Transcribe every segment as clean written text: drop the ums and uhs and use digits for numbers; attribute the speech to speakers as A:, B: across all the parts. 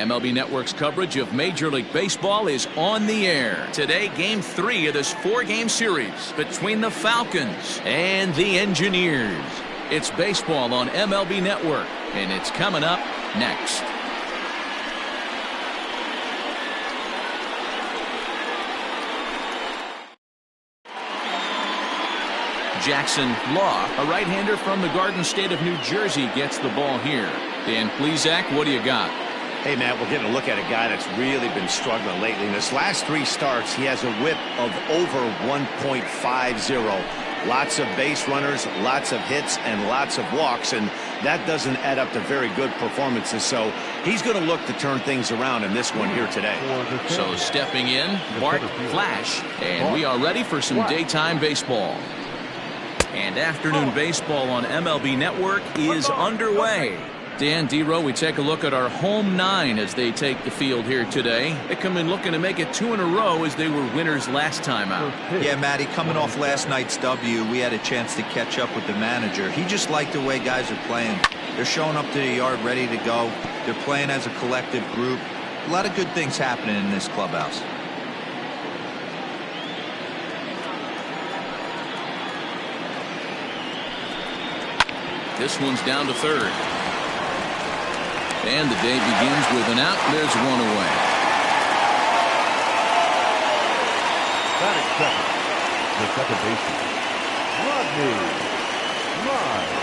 A: MLB Network's coverage of Major League Baseball is on the air. Today, Game 3 of this 4-game series between the Falcons and the Engineers. It's baseball on MLB Network, and it's coming up next. Jackson Law, a right-hander from the Garden State of New Jersey, gets the ball here. Dan Plesac, what do you got?
B: Hey, Matt, we're getting a look at a guy that's really been struggling lately. In his last 3 starts, he has a whip of over 1.50. Lots of base runners, lots of hits, and lots of walks, and that doesn't add up to very good performances. So he's going to look to turn things around in this one here today.
A: So stepping in, Bart Flash, and we are ready for some daytime baseball. And afternoon baseball on MLB Network is underway. Dan Dero, we take a look at our home 9 as they take the field here today. They come in looking to make it 2 in a row as they were winners last time out.
C: Yeah, Matty, coming off last night's W, we had a chance to catch up with the manager. He just liked the way guys are playing. They're showing up to the yard ready to go. They're playing as a collective group. A lot of good things happening in this clubhouse.
A: This one's down to third. And the day begins with an out. There's one away.
D: Batting second, the second baseman, Rodney Mize.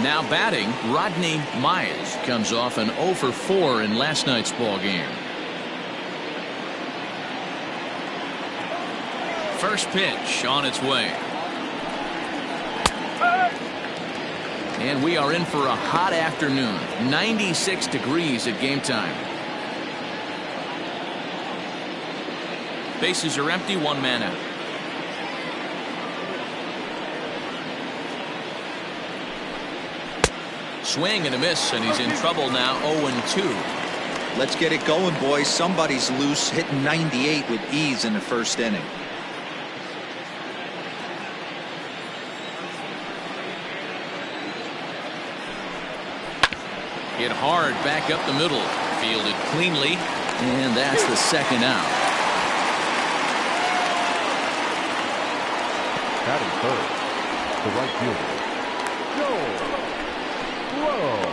A: Now batting, Rodney Mize comes off an 0 for 4 in last night's ball game. First pitch on its way. And we are in for a hot afternoon. 96 degrees at game time. Bases are empty, 1 man out. Swing and a miss, and he's in trouble now, 0-2.
C: Let's get it going, boys. Somebody's loose, hitting 98 with ease in the first inning.
A: Hit hard back up the middle. Fielded cleanly. And that's the second out.
D: Batting third, the right fielder, Joel Sloan.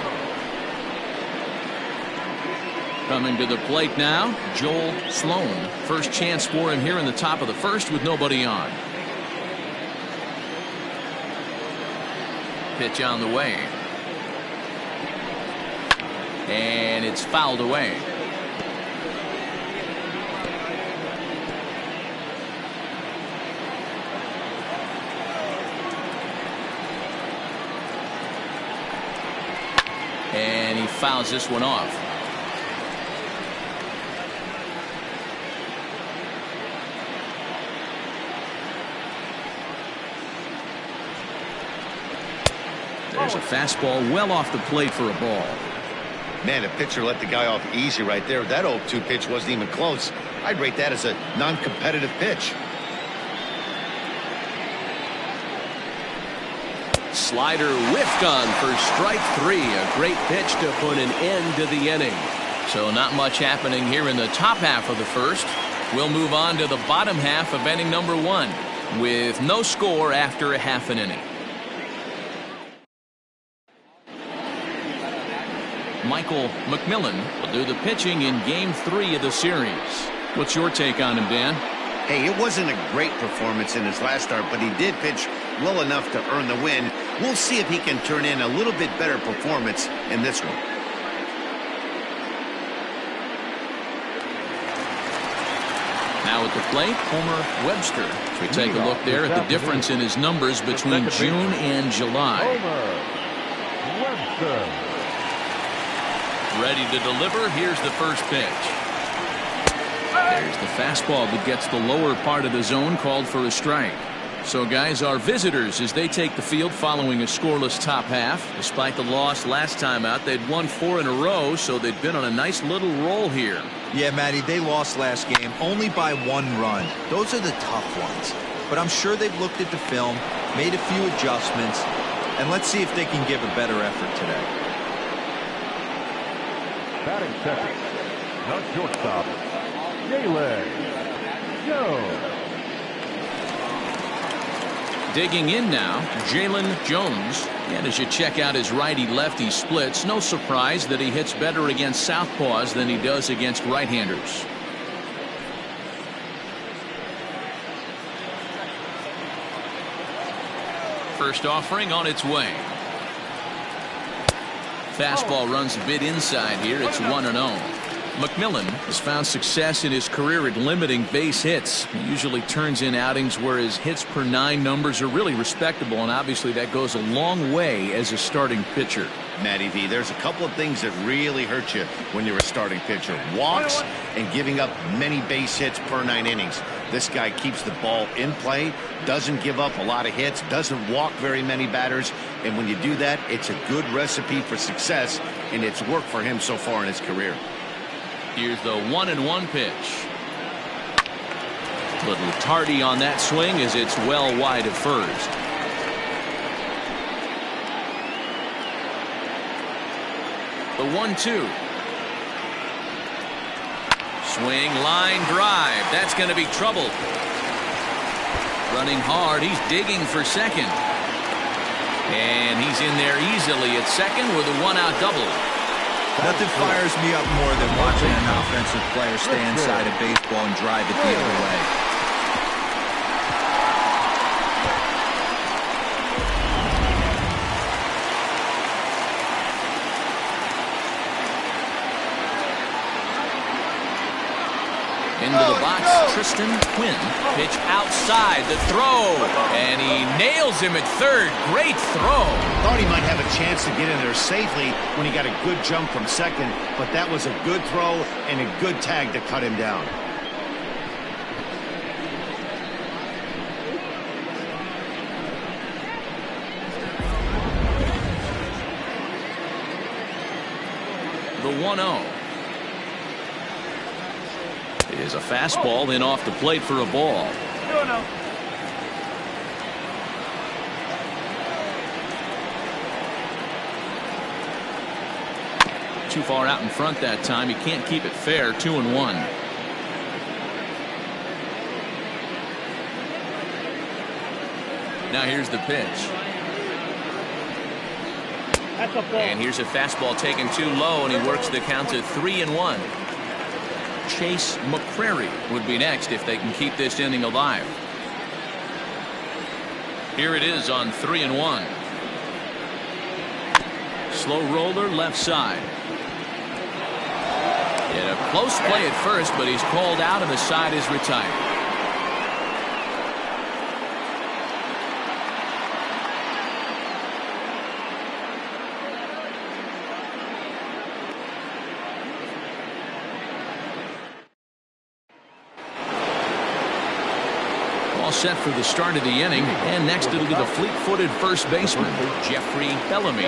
A: Coming to the plate now, Joel Sloan. First chance for him here in the top of the first with nobody on. Pitch on the way. And it's fouled away. And he fouls this one off. There's a fastball well off the plate for a ball.
B: Man, a pitcher let the guy off easy right there. That 0-2 pitch wasn't even close. I'd rate that as a non-competitive pitch.
A: Slider whiffed on for strike 3. A great pitch to put an end to the inning. So not much happening here in the top half of the first. We'll move on to the bottom half of inning number 1 with no score after a half an inning. Michael McMillan will do the pitching in game 3 of the series. What's your take on him, Dan?
B: Hey, it wasn't a great performance in his last start, but he did pitch well enough to earn the win. We'll see if he can turn in a little bit better performance in this one.
A: Now at the plate, Homer Webster. So we take a look there at the difference in his numbers between June and July.
D: Homer Webster.
A: Ready to deliver. Here's the first pitch. There's the fastball that gets the lower part of the zone, called for a strike. So guys, our visitors, as they take the field following a scoreless top half. Despite the loss last time out, they'd won 4 in a row, so they'd been on a nice little roll here.
C: Yeah, Matty, they lost last game only by 1 run. Those are the tough ones. But I'm sure they've looked at the film, made a few adjustments, and let's see if they can give a better effort today.
D: Batting second, the shortstop, Jalen Jones.
A: Digging in now, Jalen Jones. And as you check out his righty-lefty splits, no surprise that he hits better against southpaws than he does against right-handers. First offering on its way. Fastball runs a bit inside here. It's 1-0. McMillan has found success in his career at limiting base hits. He usually turns in outings where his hits per 9 numbers are really respectable, and obviously that goes a long way as a starting pitcher.
B: Matty V, there's a couple of things that really hurt you when you're a starting pitcher. Walks and giving up many base hits per 9 innings. This guy keeps the ball in play, doesn't give up a lot of hits, doesn't walk very many batters, and when you do that, it's a good recipe for success, and it's worked for him so far in his career.
A: Here's the 1-1 pitch. Little tardy on that swing as it's well wide of first. The 1-2. Swing, line drive. That's going to be trouble. Running hard. He's digging for second. And he's in there easily at second with a 1-out double.
C: Nothing fires me up more than watching an offensive player stay inside a baseball and drive it the other way.
A: Into the box, Tristan Quinn. Pitch outside, the throw, and he nails him at third. Great throw.
B: Thought he might have a chance to get in there safely when he got a good jump from second, but that was a good throw and a good tag to cut him down.
A: The 1-0. Is a fastball in off the plate for a ball. Too far out in front that time. He can't keep it fair. 2-1. Now here's the pitch. And here's a fastball taken too low, and he works the count to 3-1. Chase McCrary would be next if they can keep this inning alive. Here it is on 3-1. Slow roller left side. In a close play at first, but he's called out and the side is retired. Set for the start of the inning, and next it'll be the fleet-footed first baseman, Jeffrey Bellamy.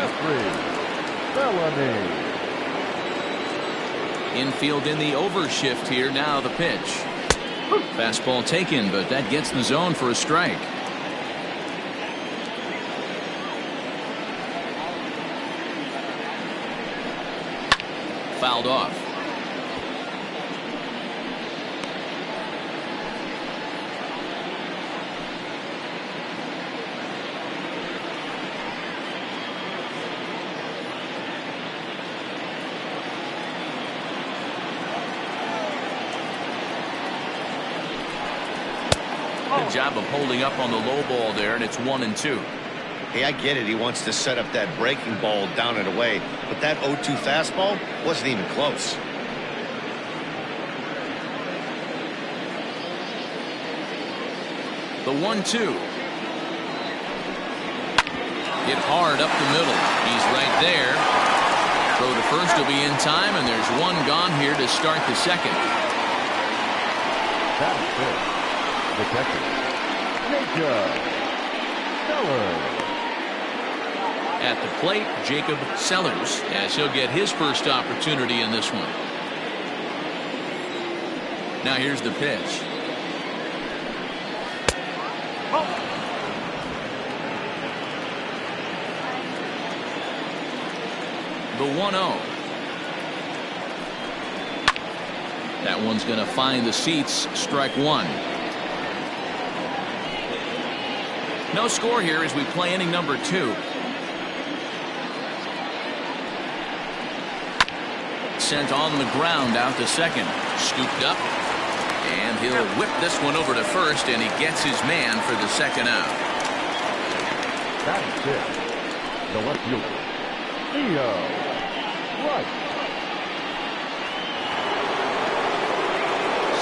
A: Infield in the overshift here. Now the pitch. Fastball taken, but that gets the zone for a strike. Fouled off. Good job of holding up on the low ball there, and it's 1-2.
B: Hey, I get it. He wants to set up that breaking ball down and away, but that 0-2 fastball wasn't even close.
A: The 1-2. Hit hard up the middle. He's right there. Throw to first will be in time, and there's one gone here to start the second.
D: That is good. The catcher, Jacob Sellers.
A: At the plate, Jacob Sellers, as he'll get his first opportunity in this one. Now here's the pitch. The 1-0. That one's going to find the seats. Strike one. No score here as we play inning number 2. Sent on the ground out to second. Scooped up. And he'll whip this one over to first, and he gets his man for the second out.
D: That's it. The left fielder, Theo Rice.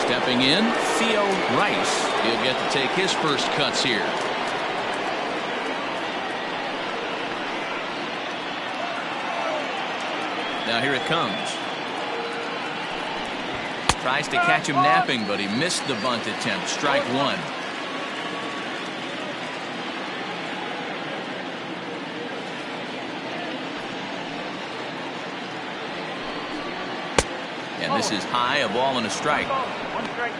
A: Stepping in, Theo Rice. He'll get to take his first cuts here. Now here it comes. Tries to catch him napping, but he missed the bunt attempt. Strike one. And this is high, a ball and a strike.
E: 1 strike.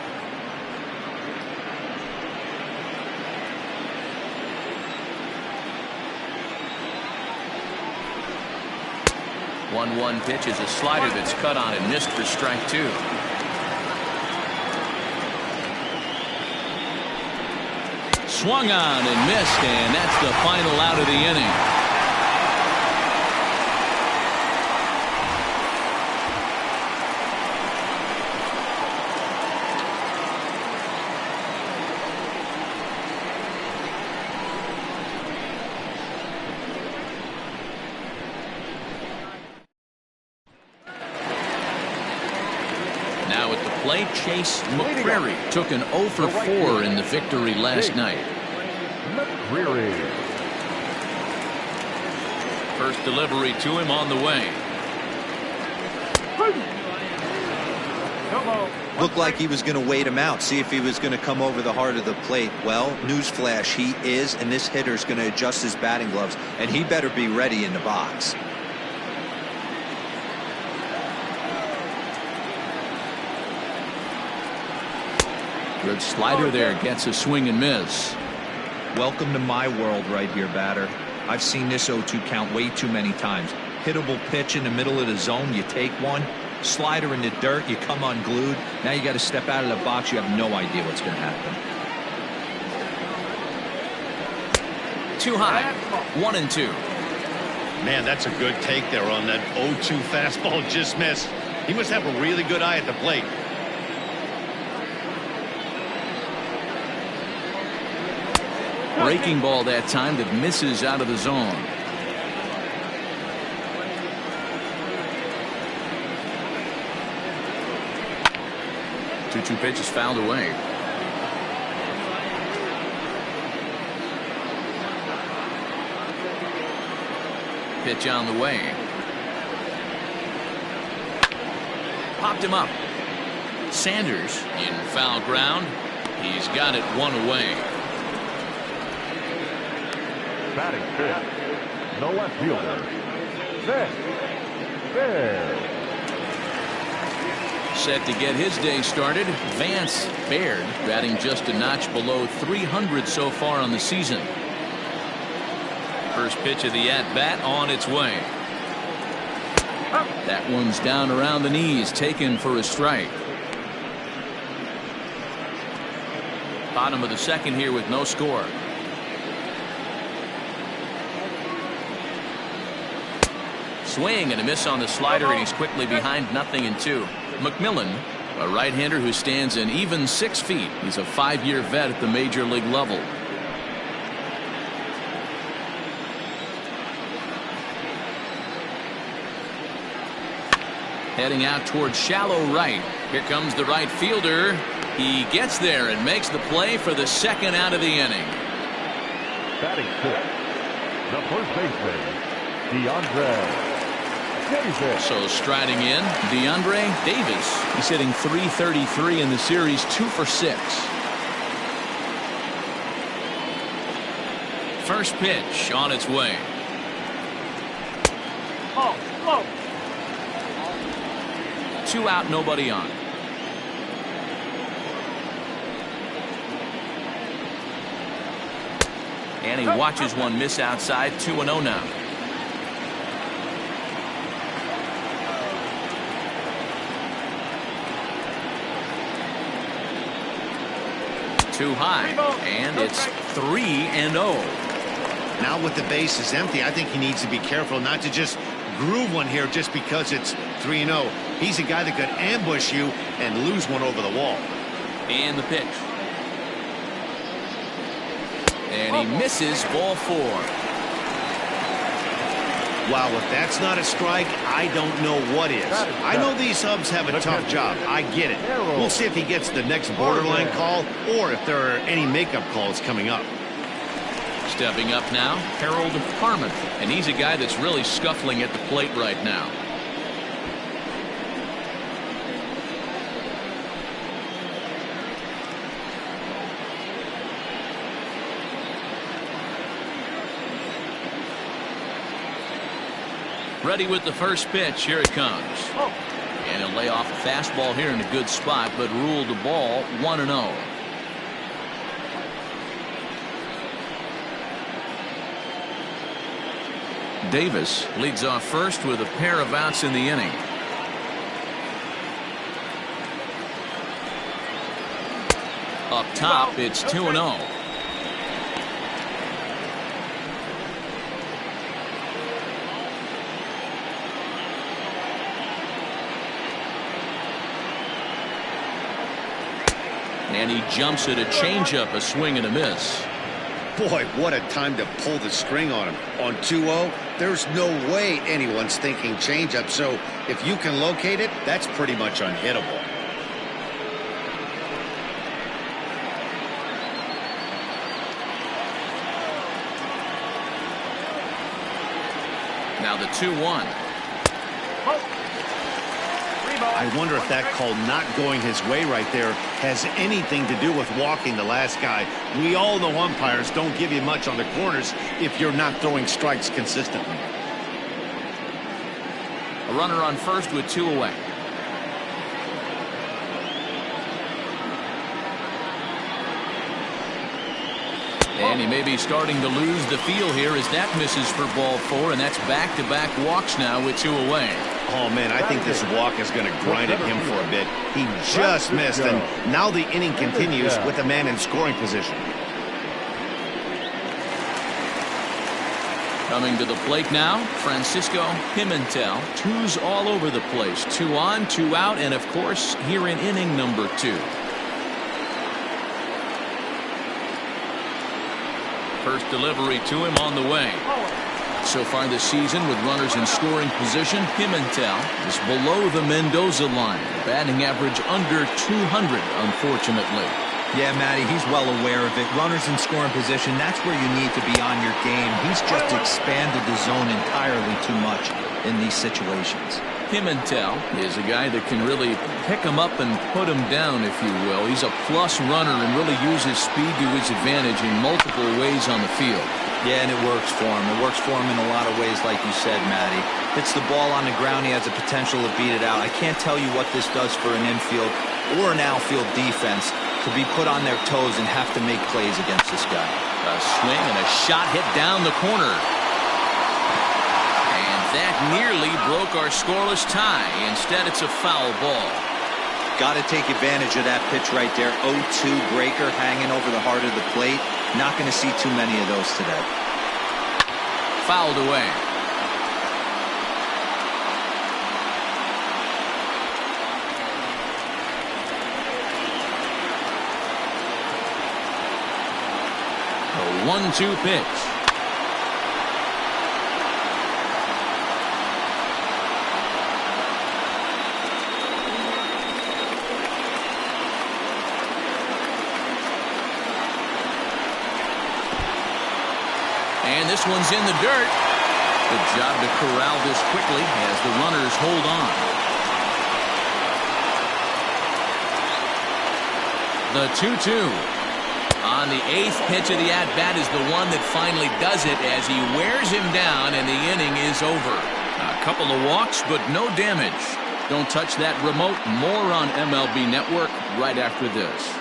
A: One pitch is a slider that's cut on and missed for strike two. Swung on and missed, and that's the final out of the inning. Chase McCreary took an 0 for 4 in the victory last night.
D: McCreary.
A: First delivery to him on the way.
C: Looked like he was going to wait him out, see if he was going to come over the heart of the plate. Well, newsflash, he is, and this hitter's going to adjust his batting gloves, and he better be ready in the box.
A: Good slider there, gets a swing and miss.
C: Welcome to my world right here, batter. I've seen this 0-2 count way too many times. Hittable pitch in the middle of the zone, you take one. Slider in the dirt, you come unglued. Now you got to step out of the box, you have no idea what's going to happen.
A: Too high, 1-2.
B: Man, that's a good take there on that 0-2 fastball, just missed. He must have a really good eye at the plate.
A: Breaking ball that time that misses out of the zone. Two pitches fouled away. Pitch on the way. Popped him up. Sanders in foul ground. He's got it one away.
D: Batting fifth, the left fielder, Baird.
A: Set to get his day started, Vance Baird, batting just a notch below 300 so far on the season. First pitch of the at-bat on its way. That one's down around the knees, taken for a strike. Bottom of the second here with no score. Swing and a miss on the slider, and he's quickly behind 0-2. McMillan, a right-hander who stands an even 6 feet. He's a 5-year vet at the major league level. Heading out towards shallow right. Here comes the right fielder. He gets there and makes the play for the second out of the inning.
D: Batting fifth, the first baseman, DeAndre Davis.
A: So striding in, DeAndre Davis. He's hitting .333 in the series, 2 for 6. First pitch on its way.
E: Oh, whoa.
A: 2 out, nobody on. And he watches one miss outside. 2-0 now. Too high, and it's 3-0.
B: Now with the bases empty, I think he needs to be careful not to just groove one here just because it's 3-0. He's a guy that could ambush you and lose one over the wall.
A: And the pitch. And he misses ball 4.
B: Wow, if that's not a strike, I don't know what is. I know these subs have a tough job. I get it. We'll see if he gets the next borderline call or if there are any makeup calls coming up.
A: Stepping up now, Harold Harmon. And he's a guy that's really scuffling at the plate right now. Ready with the first pitch. Here it comes. And he'll lay off a fastball here in a good spot, but ruled the ball 1-0. Davis leads off first with a pair of outs in the inning. Up top, it's 2-0. And he jumps at a changeup, a swing and a miss.
B: Boy, what a time to pull the string on him. On 2-0, there's no way anyone's thinking changeup. So if you can locate it, that's pretty much unhittable.
A: Now the 2-1.
B: I wonder if that call not going his way right there has anything to do with walking the last guy. We all know umpires don't give you much on the corners if you're not throwing strikes consistently.
A: A runner on first with 2 away. And he may be starting to lose the feel here as that misses for ball 4, and that's back-to-back walks now with 2 away.
B: Oh, man, I think this walk is going to grind at him for a bit. He just missed, and now the inning continues with a man in scoring position.
A: Coming to the plate now, Francisco Pimentel. 2s all over the place. 2 on, 2 out, and of course, here in inning number 2. First delivery to him on the way. So far this season with runners in scoring position, Pimentel is below the Mendoza line. Batting average under 200, unfortunately.
C: Yeah, Matty, he's well aware of it. Runners in scoring position, that's where you need to be on your game. He's just expanded the zone entirely too much in these situations.
A: Pimentel is a guy that can really pick him up and put him down, if you will. He's a plus runner and really uses speed to his advantage in multiple ways on the field.
C: Yeah, and it works for him. It works for him in a lot of ways, like you said, Matty. Hits the ball on the ground, he has the potential to beat it out. I can't tell you what this does for an infield or an outfield defense to be put on their toes and have to make plays against this guy.
A: A swing and a shot hit down the corner. That nearly broke our scoreless tie. Instead, it's a foul ball.
C: Got to take advantage of that pitch right there. 0-2 breaker hanging over the heart of the plate. Not going to see too many of those today.
A: Fouled away. A 1-2 pitch. And this one's in the dirt. Good job to corral this quickly as the runners hold on. The 2-2. On the 8th pitch of the at-bat is the one that finally does it as he wears him down and the inning is over. A couple of walks, but no damage. Don't touch that remote. More on MLB Network right after this.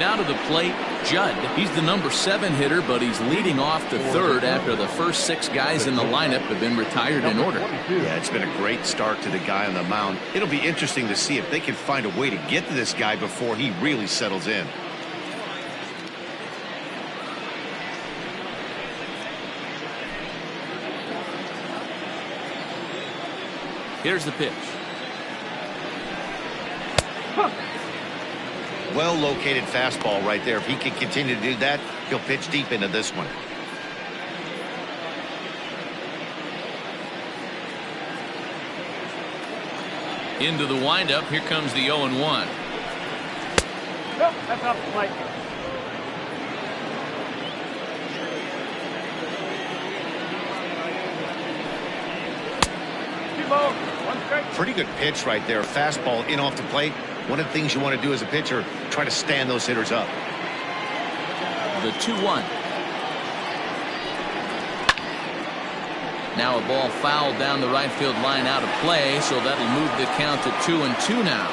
A: Now to the plate, Judd. He's the number 7 hitter, but he's leading off the third after the first 6 guys in the lineup have been retired in order.
B: Yeah, it's been a great start to the guy on the mound. It'll be interesting to see if they can find a way to get to this guy before he really settles in.
A: Here's the pitch.
B: Well located fastball right there. If he can continue to do that, he'll pitch deep into this one.
A: Into the windup. Here comes the 0-1.
E: Nope, that's off the plate. Two balls, one strike.
B: Pretty good pitch right there. Fastball in off the plate. One of the things you want to do as a pitcher, try to stand those hitters up.
A: The 2-1. Now a ball fouled down the right field line out of play, so that'll move the count to 2-2 now.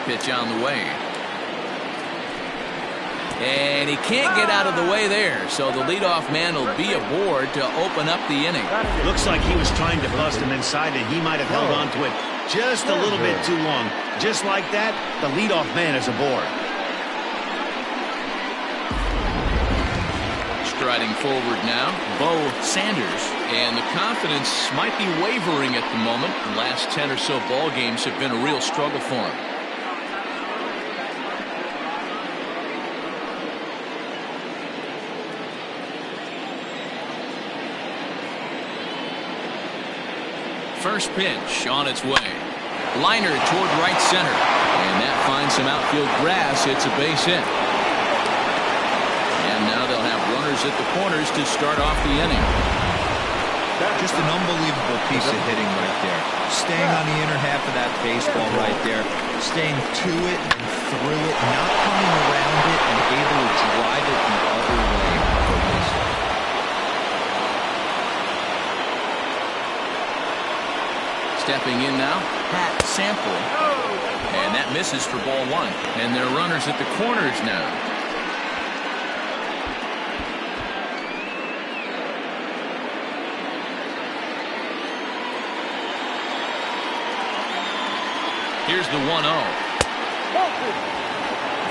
A: Pitch on the way. And he can't get out of the way there, so the leadoff man will be aboard to open up the inning.
B: Looks like he was trying to bust him inside, and he might have held on to it just a little bit too long. Just like that, the leadoff man is aboard.
A: Striding forward now, Bo Sanders, and the confidence might be wavering at the moment. The last 10 or so ball games have been a real struggle for him. First pitch on its way. Liner toward right center, and that finds some outfield grass. It's a base hit. And now they'll have runners at the corners to start off the inning.
C: Just an unbelievable piece of hitting right there. Staying on the inner half of that baseball right there. Staying to it and through it. Not coming around it and able to drive it the other way.
A: Stepping in now, Pat Sample. And that misses for ball 1. And they're runners at the corners now. Here's the 1-0.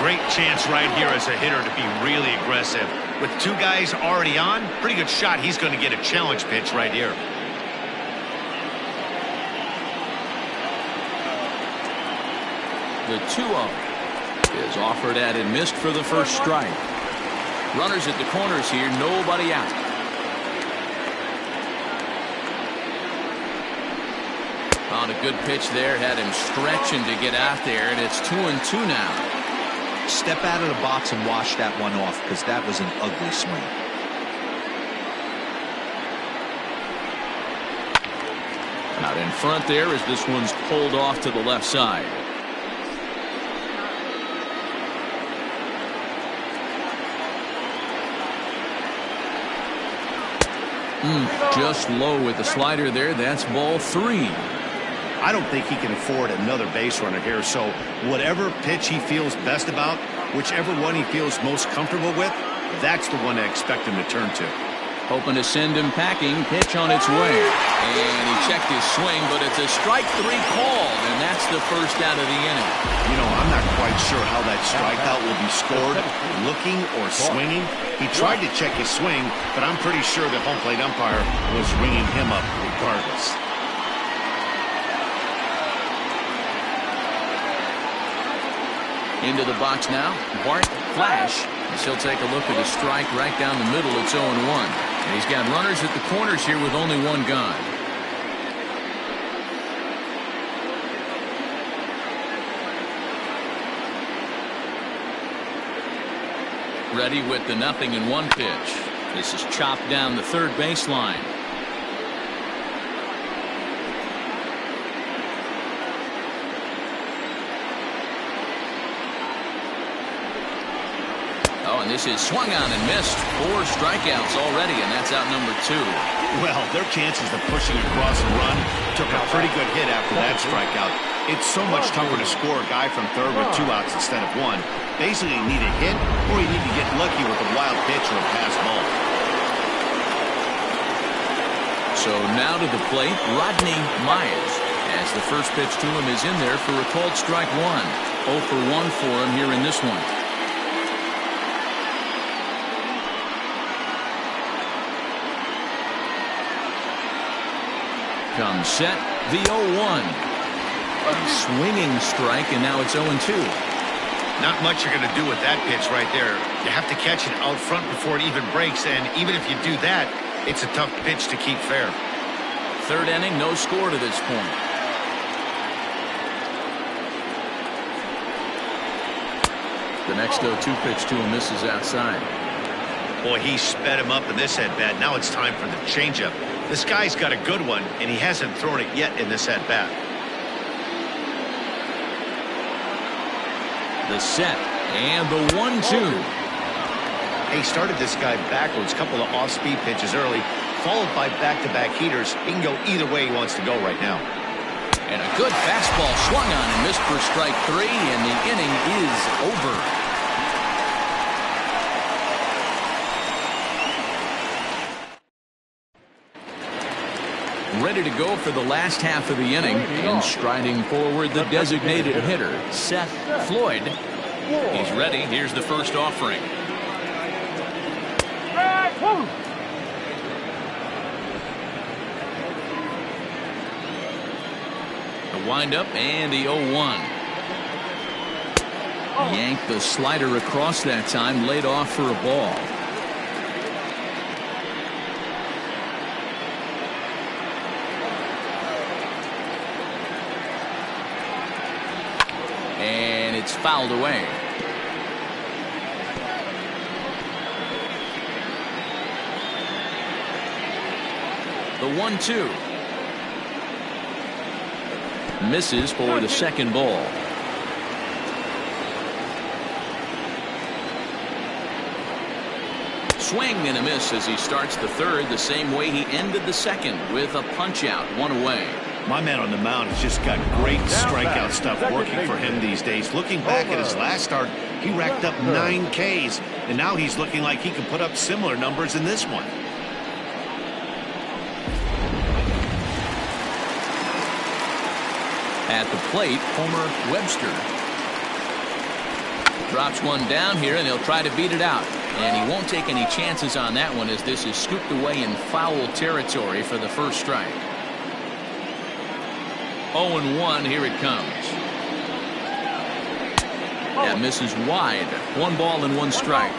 B: Great chance right here as a hitter to be really aggressive. With 2 guys already on, pretty good shot. He's going to get a challenge pitch right here.
A: The 2-0 is offered at and missed for the first strike. Runners at the corners here, nobody out. On a good pitch there, had him stretching to get out there, and it's 2-2 now.
C: Step out of the box and wash that one off, because that was an ugly swing.
A: Out in front there as this one's pulled off to the left side. Just low with the slider there. That's ball 3.
B: I don't think he can afford another base runner here, so whatever pitch he feels best about, whichever one he feels most comfortable with, that's the one I expect him to turn to.
A: Hoping to send him packing. Pitch on its way. And he checked his swing, but it's a strike 3 called, and that's the first out of the inning.
B: You know, I'm not quite sure how that strikeout will be scored, looking or swinging. He tried to check his swing, but I'm pretty sure the home plate umpire was ringing him up regardless.
A: Into the box now, Bart Flash. As he'll take a look at a strike right down the middle. It's 0-1. And he's got runners at the corners here with only 1 gone. Ready with the 0-1 pitch. This is chopped down the third baseline. and this is swung on and missed. 4 strikeouts already, and that's out number 2.
B: Well, their chances of pushing across and run took a pretty good hit after that strikeout. It's so much tougher to score a guy from third with 2 outs instead of 1. Basically, you need a hit or you need to get lucky with a wild pitch or a pass ball.
A: So now to the plate, Rodney Myers, as the first pitch to him is in there for a called strike 1. 0 for 1 for him here in this one. Comes set, the 0-1. Swinging strike, and now it's 0-2.
B: Not much you're going to do with that pitch right there. You have to catch it out front before it even breaks, and even if you do that, it's a tough pitch to keep fair.
A: 3rd inning, no score to this point. The next 0-2 pitch to him misses outside.
B: Boy, he sped him up in this at-bat. Now it's time for the changeup. This guy's got a good one, and he hasn't thrown it yet in this at-bat.
A: The set, and the 1-2.
B: He started this guy backwards, couple of off-speed pitches early, followed by back-to-back heaters. He can go either way he wants to go right now.
A: And a good fastball swung on and missed for strike 3, and the inning is over. Ready to go for the last half of the inning, and striding forward the designated hitter, Seth Floyd. He's ready. Here's the first offering. The windup and the 0-1. Yanked the slider across that time, laid off for a ball. And it's fouled away. The 1-2. Misses for the second ball. Swing and a miss as he starts the 3rd the same way he ended the 2nd with a punch out, 1 away.
B: My man on the mound has just got great strikeout stuff working for him these days. Looking back at his last start, he racked up 9 Ks, and now he's looking like he can put up similar numbers in this one.
A: At the plate, Homer Webster drops one down here, and he'll try to beat it out. And he won't take any chances on that one, as this is scooped away in foul territory for the first strike. 0-1, here it comes. That misses wide. 1 ball and 1 strike.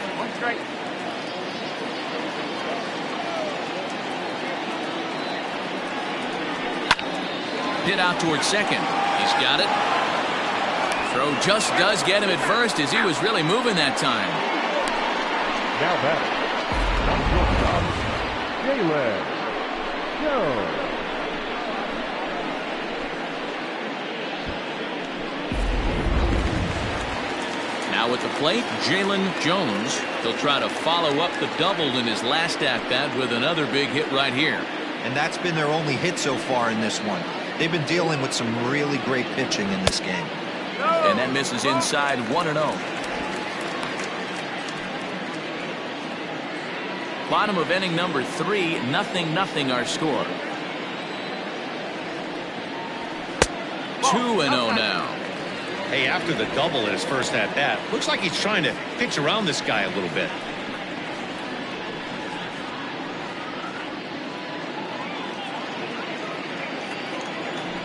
A: Hit out towards second. He's got it. Throw just does get him at first, as he was really moving that time.
D: Now batting, Jalen Jones.
A: Now at the plate, Jalen Jones. He'll try to follow up the double in his last at-bat with another big hit right here.
C: And that's been their only hit so far in this one. They've been dealing with some really great pitching in this game.
A: And that misses inside, 1-0. Bottom of inning number 3, 0-0 our score. 2-0 now.
B: Hey, after the double in his first at-bat, looks like he's trying to pitch around this guy a little bit.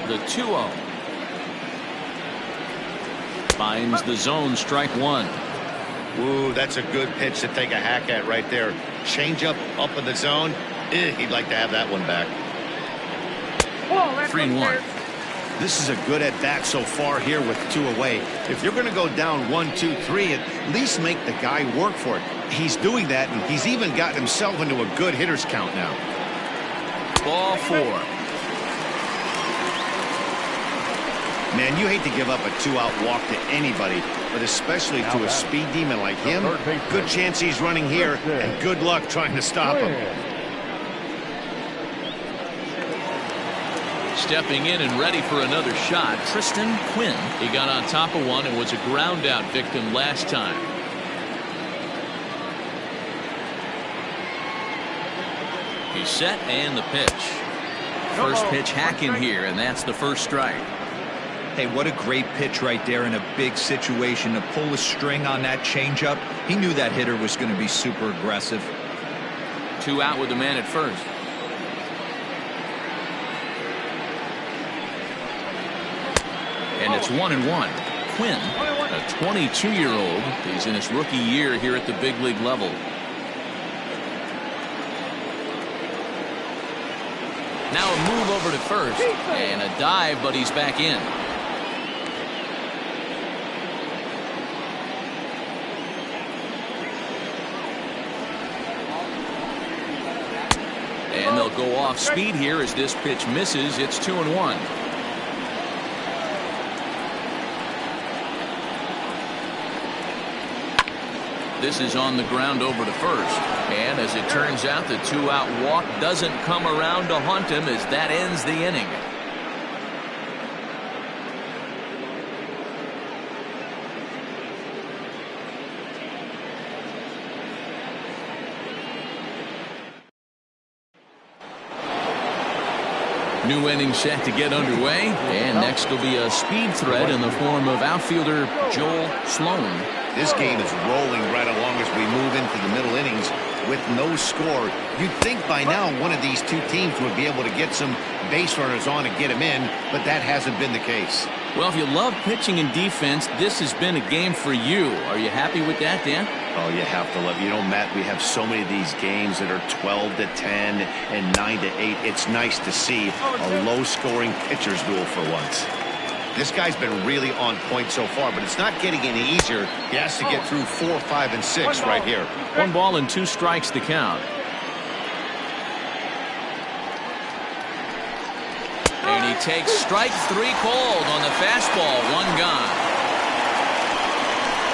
A: The 2-0. Finds the zone, strike 1.
B: Ooh, that's a good pitch to take a hack at right there. Change up in the zone. He'd like to have that one back.
A: 3-1.
B: This is a good at-bat so far here with 2 away. If you're going to go down 1, 2, 3, at least make the guy work for it. He's doing that, and he's even gotten himself into a good hitter's count now.
A: Ball 4.
B: Man, you hate to give up a 2-out walk to anybody, but especially to a speed demon like him. Good chance he's running here, and good luck trying to stop him.
A: Stepping in and ready for another shot, Tristan Quinn. He got on top of one and was a ground out victim last time. He's set and the pitch. First pitch hacking here, and that's the first strike.
C: Hey, what a great pitch right there in a big situation to pull a string on that changeup. He knew that hitter was going to be super aggressive.
A: 2 out with the man at first. And it's 1-1. Quinn, a 22-year-old. He's in his rookie year here at the big league level. Now a move over to first and a dive, but he's back in. And they'll go off speed here as this pitch misses. It's 2-1. This is on the ground over to first. And as it turns out, the 2-out walk doesn't come around to haunt him as that ends the inning. New inning set to get underway, and next will be a speed threat in the form of outfielder Joel Sloan.
B: This game is rolling right along as we move into the middle innings with no score. You'd think by now one of these two teams would be able to get some base runners on and get them in, but that hasn't been the case.
A: Well, if you love pitching and defense, this has been a game for you. Are you happy with that, Dan?
B: Oh, you have to love. You know, Matt, we have so many of these games that are 12-10 and 9-8. It's nice to see a low-scoring pitcher's duel for once. This guy's been really on point so far, but it's not getting any easier. He has to get through 4, 5, and 6 right here.
A: 1 ball and 2 strikes to count. And he takes strike 3 cold on the fastball. 1 gone.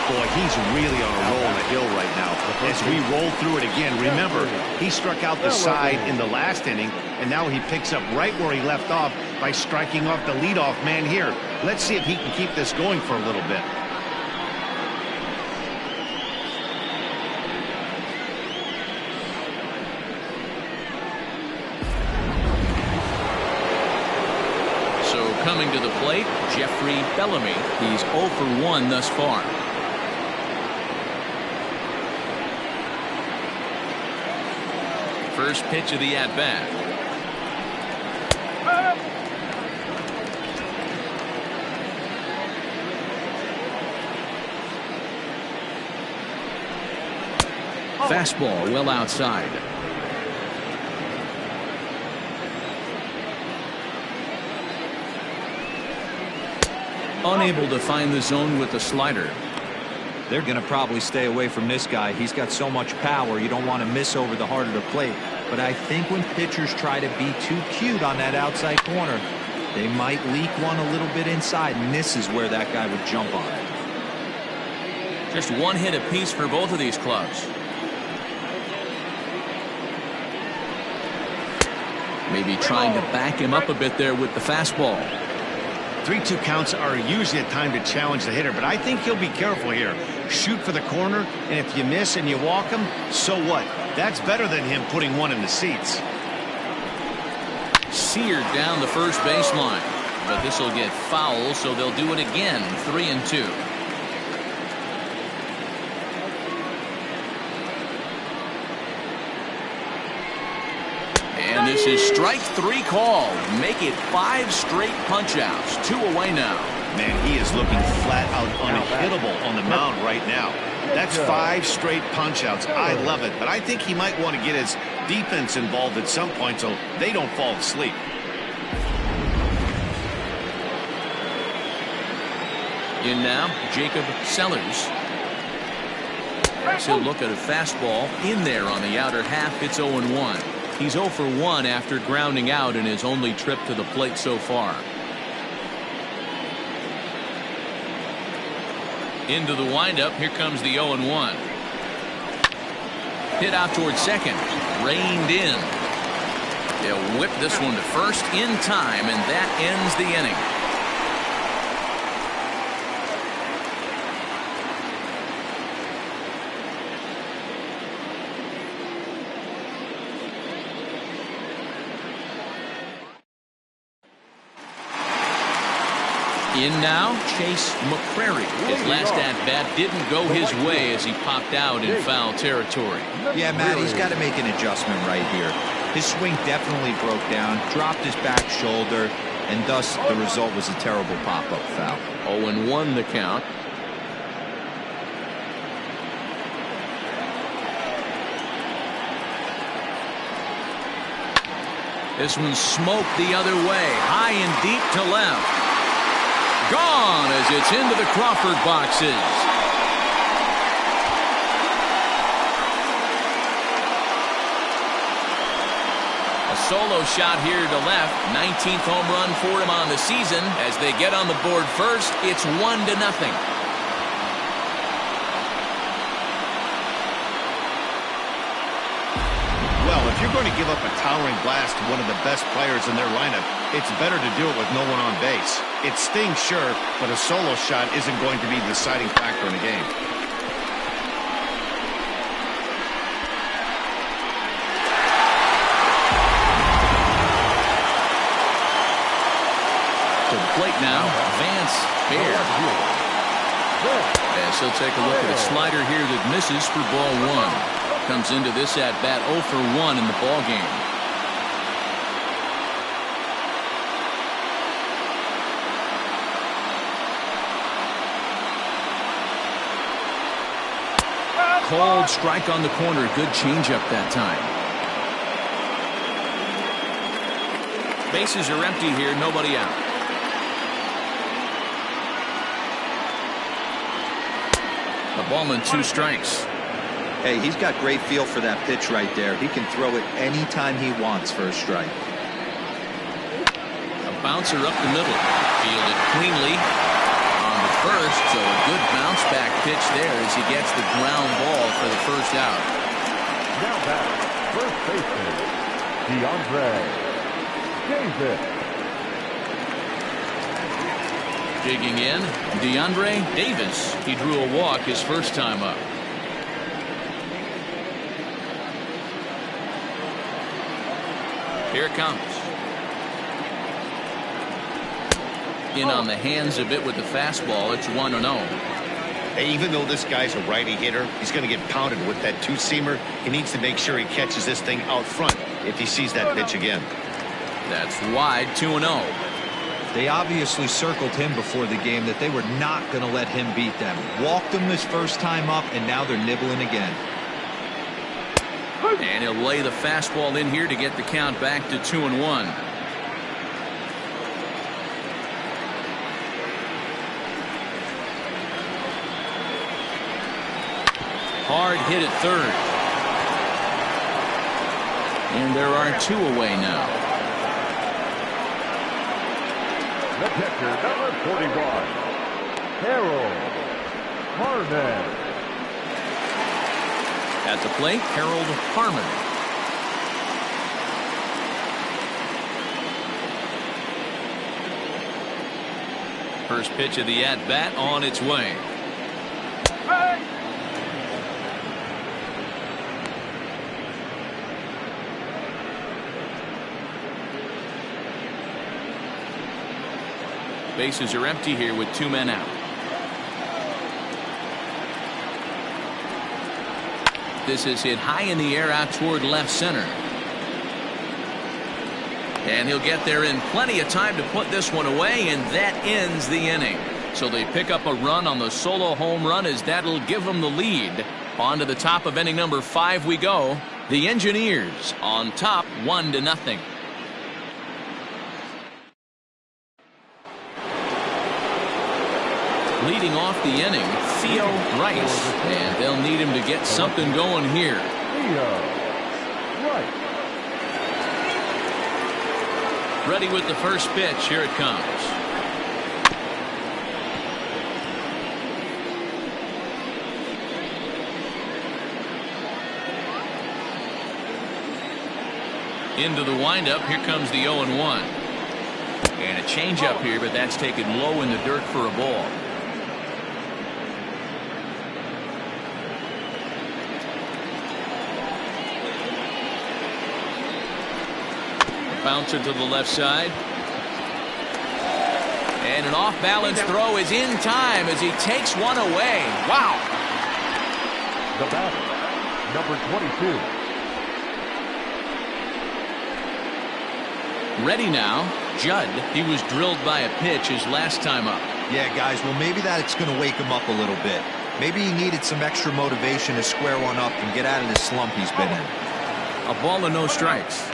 B: Boy, he's really on a roll on the hill right now. As we roll through it again, remember, he struck out the side in the last inning, and now he picks up right where he left off by striking off the leadoff man here. Let's see if he can keep this going for a little bit.
A: So coming to the plate, Jeffrey Bellamy. He's 0 for 1 thus far. First pitch of the at-bat. Fastball well outside. Unable to find the zone with the slider.
C: They're going to probably stay away from this guy. He's got so much power. You don't want to miss over the heart of the plate. But I think when pitchers try to be too cute on that outside corner, they might leak one a little bit inside, and this is where that guy would jump on it.
A: Just 1 hit apiece for both of these clubs. Maybe trying to back him up a bit there with the fastball.
B: 3-2 counts are usually a time to challenge the hitter, but I think he'll be careful here. Shoot for the corner, and if you miss and you walk him, so what? That's better than him putting one in the seats.
A: Seared down the first baseline, but this will get foul, so they'll do it again. 3-2. And this is strike 3 called. Make it 5 straight punch-outs. 2 away now.
B: Man, he is looking flat out unhittable on the mound right now. That's 5 straight punch-outs. I love it, but I think he might want to get his defense involved at some point so they don't fall asleep.
A: In now, Jacob Sellers. He'll look at a fastball in there on the outer half. It's 0-1. He's 0 for 1 after grounding out in his only trip to the plate so far. Into the windup. Here comes the 0-1. Hit out towards second. Reined in. They'll whip this one to first in time, and that ends the inning. In now, Chase McCrary. His last at-bat didn't go his way as he popped out in foul territory.
C: Yeah, Matt, he's got to make an adjustment right here. His swing definitely broke down, dropped his back shoulder, and thus the result was a terrible pop-up foul.
A: 0-1 the count. This one smoked the other way, high and deep to left. Gone as it's into the Crawford boxes. A solo shot here to left. 19th home run for him on the season. As they get on the board first, it's 1-0.
B: Well, if you're going to give up a towering blast to one of the best players in their lineup, it's better to do it with no one on base. It stings, sure, but a solo shot isn't going to be the deciding factor in a game.
A: To the plate now, Vance Bear. As he'll take a look at a slider here that misses for ball one. Comes into this at-bat 0 for 1 in the ball game. Cold strike on the corner. Good changeup that time. Bases are empty here. Nobody out. A ball and 2 strikes.
C: Hey, he's got great feel for that pitch right there. He can throw it anytime he wants for a strike.
A: A bouncer up the middle. Fielded cleanly on the first, so a good bounce back pitch there as he gets the ground ball for the first out.
D: Now back, first baseman, DeAndre Davis.
A: Digging in, DeAndre Davis. He drew a walk his first time up. Here it comes. In on the hands a bit with the fastball. It's 1-0.
B: Hey, even though this guy's a righty hitter, he's going to get pounded with that two-seamer. He needs to make sure he catches this thing out front if he sees that pitch again.
A: That's wide, 2-0.
C: They obviously circled him before the game that they were not going to let him beat them. Walked him this first time up, and now they're nibbling again.
A: And he'll lay the fastball in here to get the count back to 2-1. Hard hit at third. And there are 2 away now.
D: The pitcher, number 41, Harold Harmon.
A: At the plate, Harold Harmon. First pitch of the at-bat on its way. Bases are empty here with 2 men out. This is hit high in the air out toward left center. And he'll get there in plenty of time to put this one away, and that ends the inning. So they pick up a run on the solo home run as that'll give them the lead. On to the top of inning number 5 we go. The Engineers on top 1-0. Leading off the inning, Theo Rice, and they'll need him to get something going here.
D: Theo Rice.
A: Ready with the first pitch. Here it comes. Into the windup. Here comes the 0-1. And a changeup here, but that's taken low in the dirt for a ball. Bouncer to the left side. And an off-balance throw is in time as he takes one away. Wow.
D: The batter, number 22.
A: Ready now. Judd. He was drilled by a pitch his last time up.
C: Yeah, guys, well, maybe that's going to wake him up a little bit. Maybe he needed some extra motivation to square one up and get out of the slump he's been in.
A: A ball and no strikes.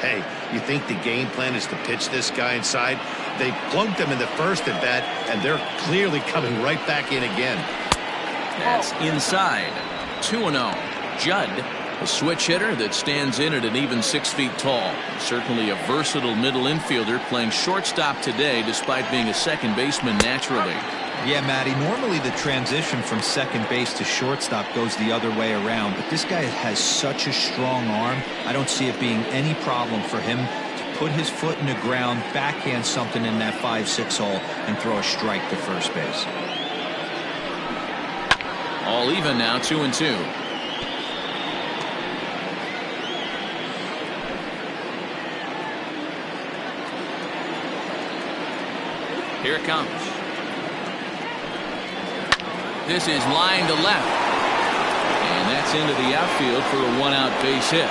B: Hey, you think the game plan is to pitch this guy inside? They plunked him in the first at bat, and they're clearly coming right back in again.
A: That's inside. 2-0. Judd, a switch hitter that stands in at an even 6 feet tall. Certainly a versatile middle infielder playing shortstop today despite being a second baseman naturally.
C: Yeah, Matty, normally the transition from second base to shortstop goes the other way around, but this guy has such a strong arm, I don't see it being any problem for him to put his foot in the ground, backhand something in that 5-6 hole, and throw a strike to first base.
A: All even now, 2-2. Here it comes. This is line to left. And that's into the outfield for a one-out base hit.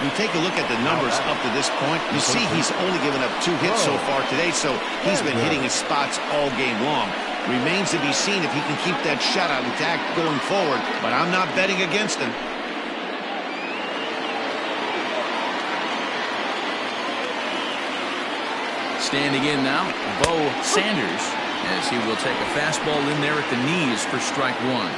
B: You take a look at the numbers up to this point, you see he's only given up 2 hits so far today, so he's been hitting his spots all game long. Remains to be seen if he can keep that shutout intact going forward, but I'm not betting against him.
A: Standing in now, Bo Sanders, as he will take a fastball in there at the knees for strike one.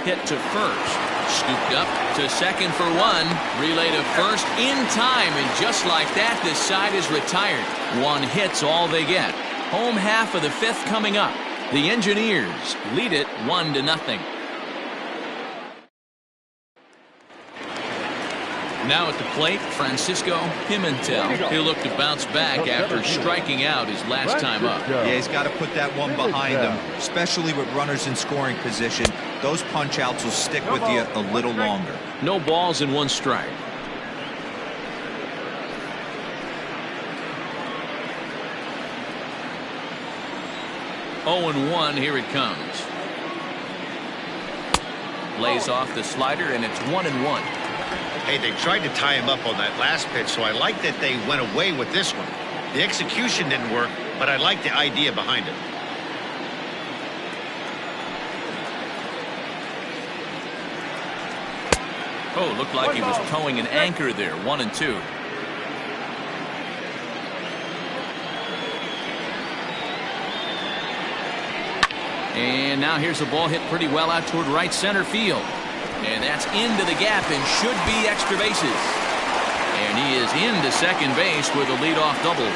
A: Hit to first. Scooped up to second for one. Relay to first in time, and just like that, this side is retired. 1 hit's all they get. Home half of the 5th coming up. The Engineers lead it 1-0. Now at the plate, Francisco Pimentel. He'll look to bounce back after striking out his last time up.
C: Yeah, he's got to put that one behind him, especially with runners in scoring position. Those punch-outs will stick with you a little longer.
A: No balls and 1 strike. Oh, 0-1, here it comes. Lays off the slider, and it's 1-1.
B: Hey, they tried to tie him up on that last pitch, so I like that they went away with this one. The execution didn't work, but I like the idea behind it.
A: Oh, looked like he was towing an anchor there. 1-2. And now here's a ball hit pretty well out toward right center field. And that's into the gap and should be extra bases. And he is into second base with a leadoff double.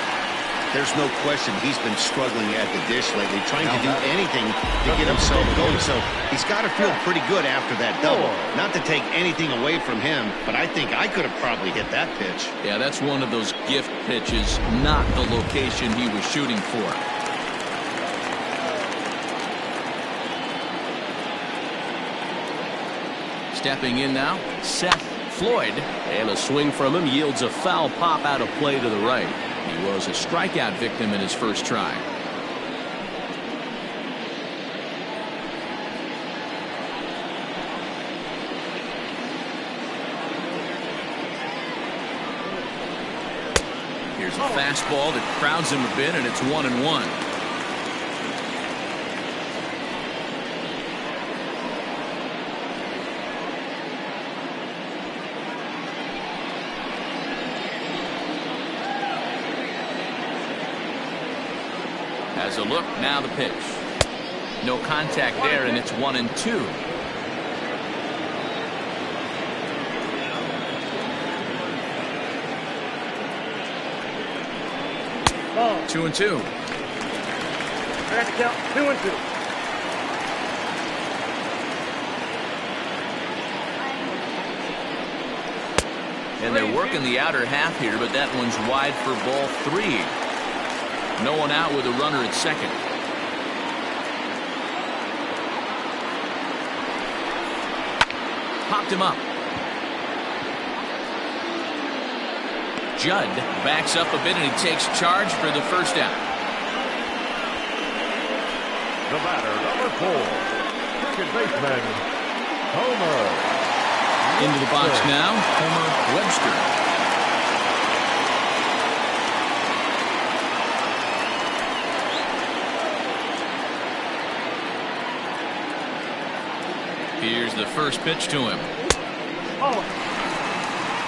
B: There's no question he's been struggling at the dish lately, trying to do anything to get himself going. So he's got to feel pretty good after that double. Not to take anything away from him, but I think I could have probably hit that pitch.
A: Yeah, that's one of those gift pitches, not the location he was shooting for. Stepping in now, Seth Floyd, and a swing from him yields a foul pop out of play to the right. He was a strikeout victim in his first try. Here's a fastball that crowds him a bit, and it's 1-1. Has a look, now the pitch. No contact there, and it's 1-2.
E: Ball.
A: 2-2.
E: I got to count 2-2.
A: And they're working the outer half here, but that one's wide for ball 3. No one out with a runner at second. Popped him up. Judd backs up a bit and he takes charge for the first down.
D: The batter, number 4, second baseman, Homer.
A: Into the box now, Homer Webster. Here's the first pitch to him.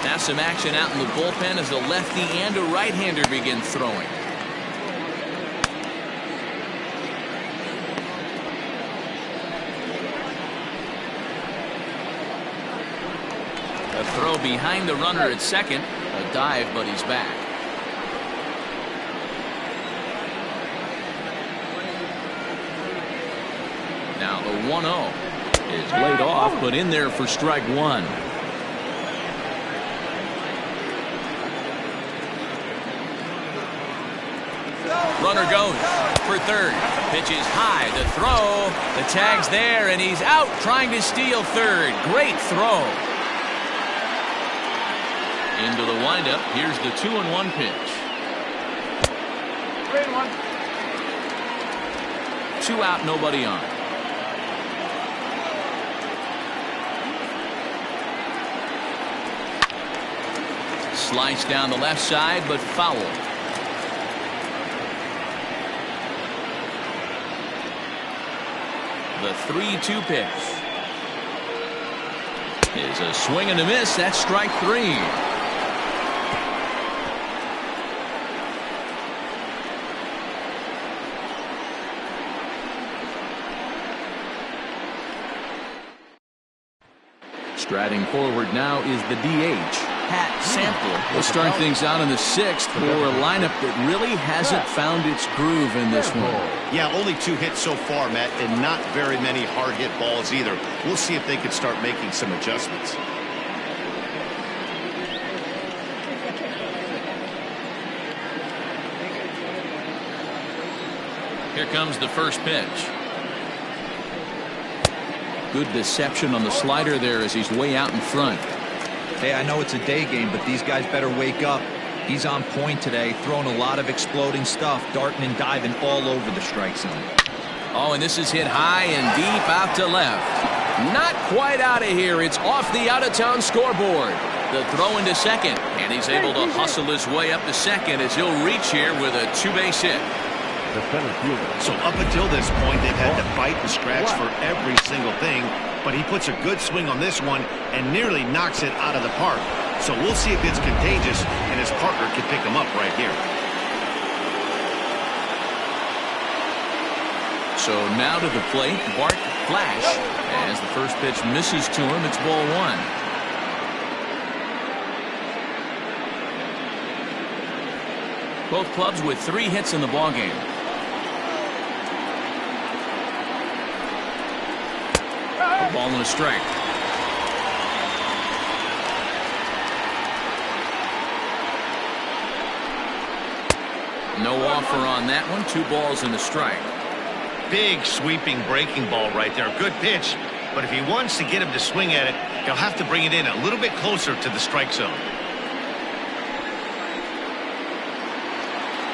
A: Now some action out in the bullpen as a lefty and a right-hander begin throwing. A throw behind the runner at second. A dive, but he's back. Now the 1-0 is laid off, but in there for strike 1. Runner goes for third. Pitch is high. The throw. The tag's there, and he's out trying to steal third. Great throw. Into the windup. Here's the 2-1 pitch.
E: 3-1.
A: 2 out, nobody on. Slice down the left side, but foul. The 3-2 pitch is a swing and a miss. That's strike 3. Striding forward now is the DH, Pat Sample. We'll start things out in the 6th for a lineup that really hasn't found its groove in this one.
B: Yeah, only 2 hits so far, Matt, and not very many hard hit balls either. We'll see if they can start making some adjustments.
A: Here comes the first pitch. Good deception on the slider there as he's way out in front.
C: Hey, I know it's a day game, but these guys better wake up. He's on point today, throwing a lot of exploding stuff, darting and diving all over the strike zone.
A: Oh, and this is hit high and deep out to left. Not quite out of here. It's off the out-of-town scoreboard. The throw into second, and he's able to hustle his way up to second as he'll reach here with a 2-base hit.
B: So up until this point, they've had to fight and scratch for every single thing, but he puts a good swing on this one and nearly knocks it out of the park. So we'll see if it's contagious and his partner can pick him up right here.
A: So now to the plate, Bart Flash. As the first pitch misses to him, it's ball 1. Both clubs with 3 hits in the ballgame. A ball and a strike. No offer on that one. 2 balls and a strike.
B: Big sweeping breaking ball right there. Good pitch, but if he wants to get him to swing at it, he'll have to bring it in a little bit closer to the strike zone.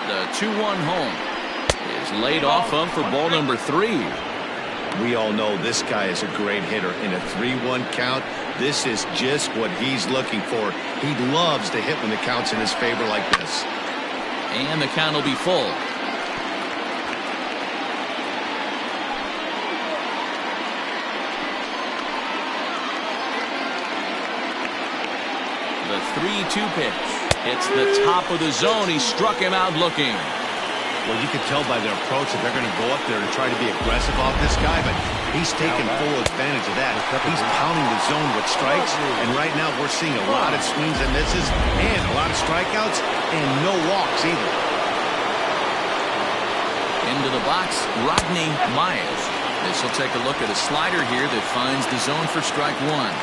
A: The 2-1 home is laid off of for ball number 3.
B: We all know this guy is a great hitter. In a 3-1 count, this is just what he's looking for. He loves to hit when the count's in his favor like this.
A: And the count will be full. The 3-2 pitch. It's the top of the zone. He struck him out looking.
B: Well, you can tell by their approach that they're going to go up there and try to be aggressive off this guy, but he's taking full advantage of that. He's pounding the zone with strikes, and right now we're seeing a lot of swings and misses and a lot of strikeouts and no walks either.
A: Into the box, Rodney Myers. This will take a look at a slider here that finds the zone for strike one.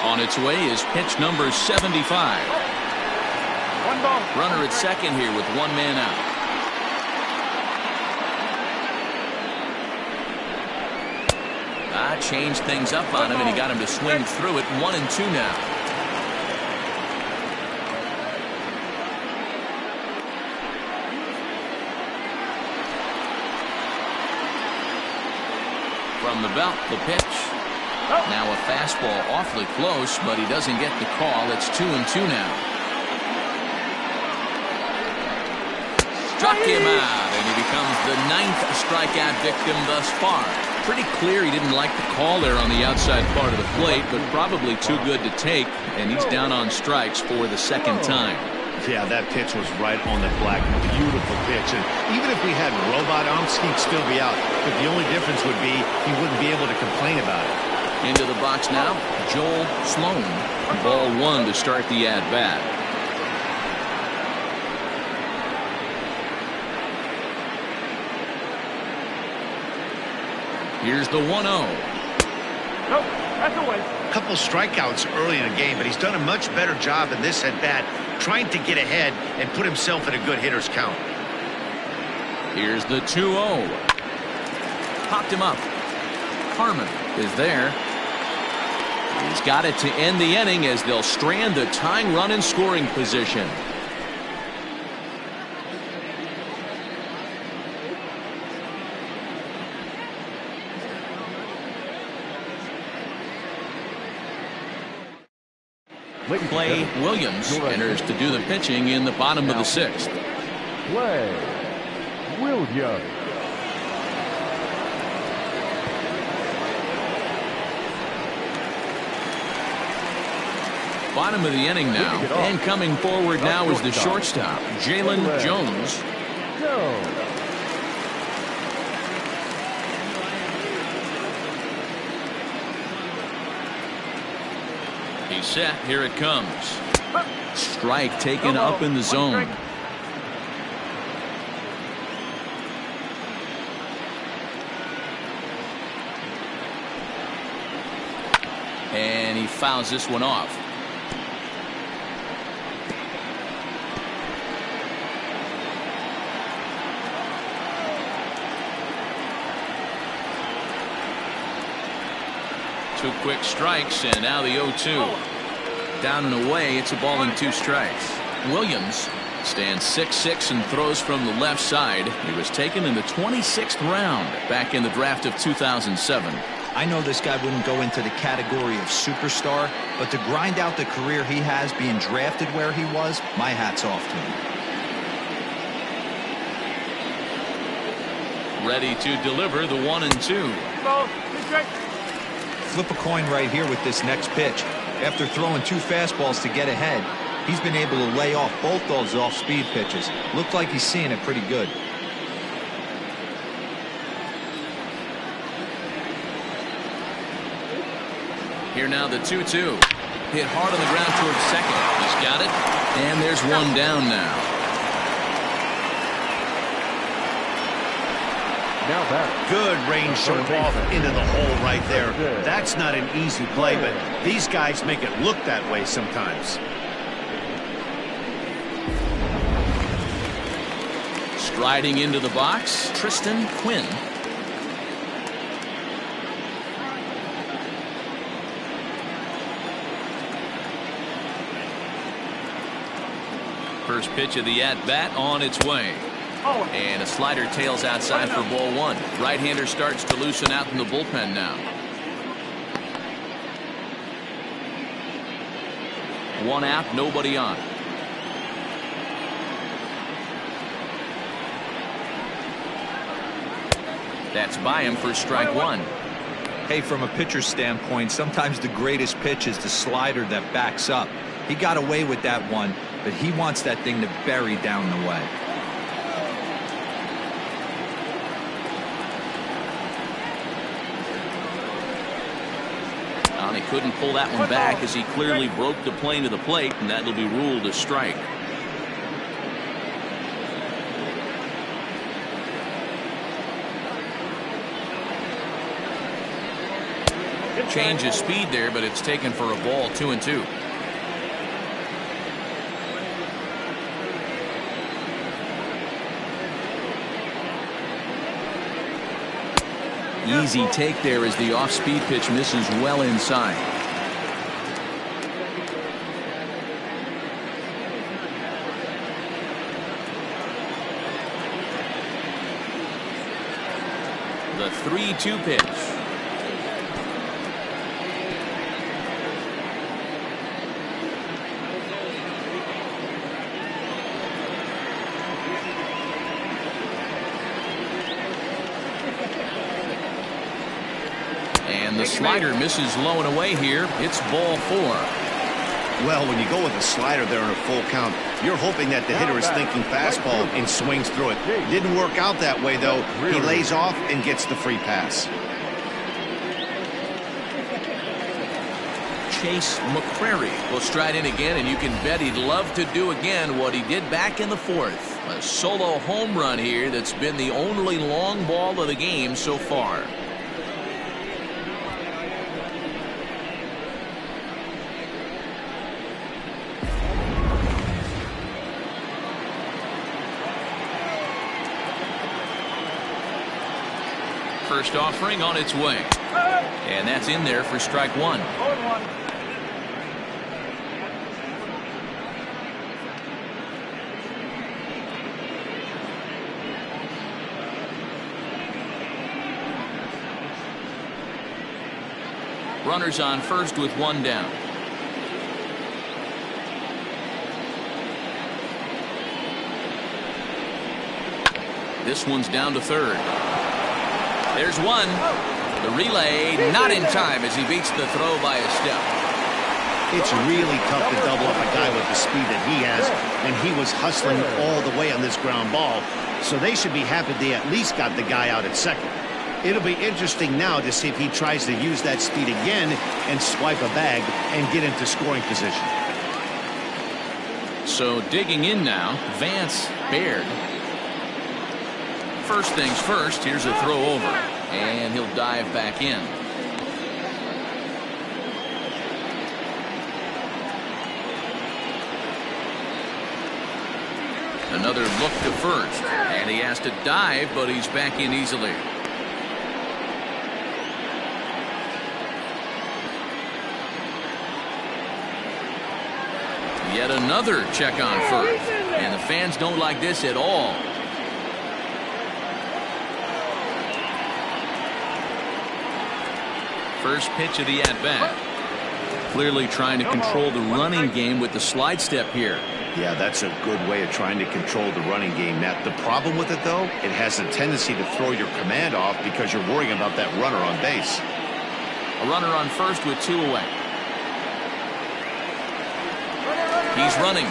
A: On its way is pitch number 75.
E: One ball.
A: Runner at second here with one man out. Changed things up on him, and he got him to swing through it. 1-2 now. From the belt, the pitch. Now a fastball awfully close, but he doesn't get the call. It's 2-2 now. Struck him out, and he becomes the 9th strikeout victim thus far. Pretty clear he didn't like the call there on the outside part of the plate, but probably too good to take, and he's down on strikes for the second time.
B: Yeah, that pitch was right on the black. Beautiful pitch. And even if we had robot umps, he'd still be out. But the only difference would be he wouldn't be able to complain about it.
A: Into the box now, Joel Sloan. Ball one to start the at-bat. Here's the 1-0.
E: Nope, that's a waste.
B: A couple strikeouts early in the game, but he's done a much better job in this at-bat trying to get ahead and put himself in a good hitter's count.
A: Here's the 2-0. Popped him up. Harmon is there. He's got it to end the inning as they'll strand the tying run in scoring position. Clay Williams enters to do the pitching in the bottom of the 6th.
D: Clay Williams.
A: Bottom of the inning now, and coming forward now is the shortstop, Jalen Jones. He's set. Here it comes. Strike taken up in the zone. And he fouls this one off. Two quick strikes, and now the 0-2. Down and away, it's a ball and 2 strikes. Williams stands 6'6" and throws from the left side. He was taken in the 26th round back in the draft of 2007.
C: I know this guy wouldn't go into the category of superstar, but to grind out the career he has being drafted where he was, my hat's off to him.
A: Ready to deliver the 1-2.
C: Flip a coin right here with this next pitch. After throwing 2 fastballs to get ahead, he's been able to lay off both those off-speed pitches. Looked like he's seeing it pretty good.
A: Here now the 2-2. Hit hard on the ground towards second. He's got it. And there's one down now.
D: Now back.
B: Good range short off into the hole right there. That's not an easy play, but these guys make it look that way sometimes.
A: Striding into the box, Tristan Quinn. First pitch of the at-bat on its way. And a slider tails outside for ball 1. Right-hander starts to loosen out in the bullpen now. 1 out, nobody on. That's by him for strike 1.
C: Hey, from a pitcher's standpoint, sometimes the greatest pitch is the slider that backs up. He got away with that one, but he wants that thing to bury down the way.
A: couldn't pull that one back as he clearly broke the plane to the plate, and that'll be ruled a strike. Change of speed there, but it's taken for a ball. 2-2. Easy take there as the off-speed pitch misses well inside. The 3-2 pitch. And the slider misses low and away here. It's ball 4.
B: Well, when you go with a slider there in a full count, you're hoping that the hitter is thinking fastball and swings through it. Didn't work out that way, though. He lays off and gets the free pass.
A: Chase McCrary will stride in again, and you can bet he'd love to do again what he did back in the 4th. A solo home run here that's been the only long ball of the game so far. First offering on its way. And that's in there for strike 1. Runners on first with 1 down. This one's down to 3rd. There's one. The relay not in time as he beats the throw by a step.
B: It's really tough to double up a guy with the speed that he has, and he was hustling all the way on this ground ball, so they should be happy they at least got the guy out at second. It'll be interesting now to see if he tries to use that speed again and swipe a bag and get into scoring position.
A: So digging in now, Vance Baird. First things first, here's a throw over, and he'll dive back in. Another look to first, and he has to dive, but he's back in easily. Yet another check on first, and the fans don't like this at all. First pitch of the at-bat. Clearly trying to control the running game with the slide step here.
B: Yeah, that's a good way of trying to control the running game. Now, the problem with it, though, it has a tendency to throw your command off because you're worrying about that runner on base.
A: A runner on first with 2 away. He's running.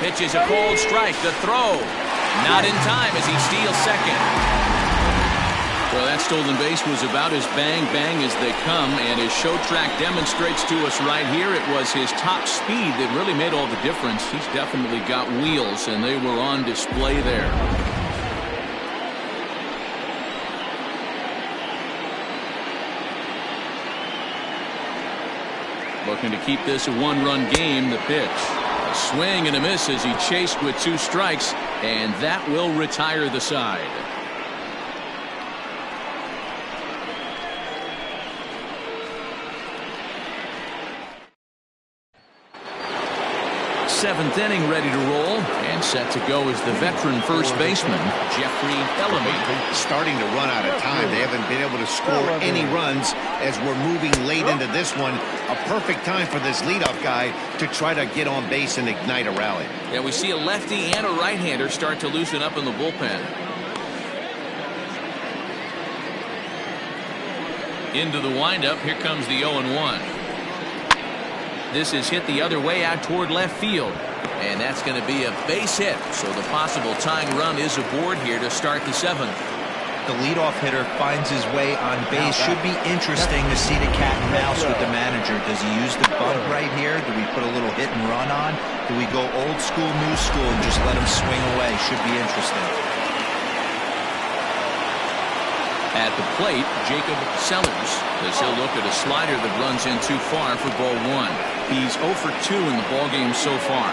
A: Pitch is a cold strike. The throw. Not in time as he steals second. Well, that stolen base was about as bang-bang as they come, and as Show Track demonstrates to us right here, it was his top speed that really made all the difference. He's definitely got wheels, and they were on display there. Looking to keep this a 1-run game. The pitch. A swing and a miss as he chased with 2 strikes, and that will retire the side. 7th inning ready to roll, and set to go is the veteran first baseman, Jeffrey Bellamy.
B: Starting to run out of time. They haven't been able to score any runs as we're moving late into this one. A perfect time for this leadoff guy to try to get on base and ignite a rally. Yeah,
A: we see a lefty and a right-hander start to loosen up in the bullpen. Into the windup, here comes the 0-1. This is hit the other way out toward left field, and that's going to be a base hit, so the possible tying run is aboard here to start the 7th.
C: the leadoff hitter finds his way on base. Should be interesting to see the cat and mouse with the manager. Does he use the bunt right here? Do we put a little hit and run on? Do we go old school, new school, and just let him swing away? Should be interesting.
A: At the plate, Jacob Sellers, as he'll look at a slider that runs in too far for ball one. He's 0 for 2 in the ballgame so far.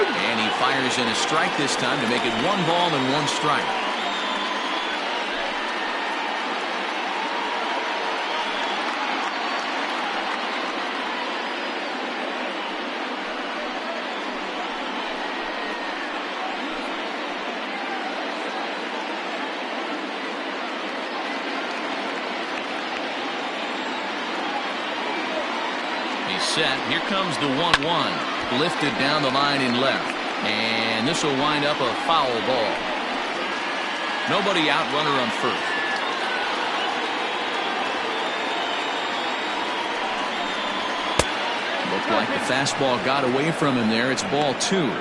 A: And he fires in a strike this time to make it 1 ball and 1 strike. Set. Here comes the 1-1. Lifted down the line in left. And this will wind up a foul ball. Nobody out, runner on first. Looked like the fastball got away from him there. It's ball 2.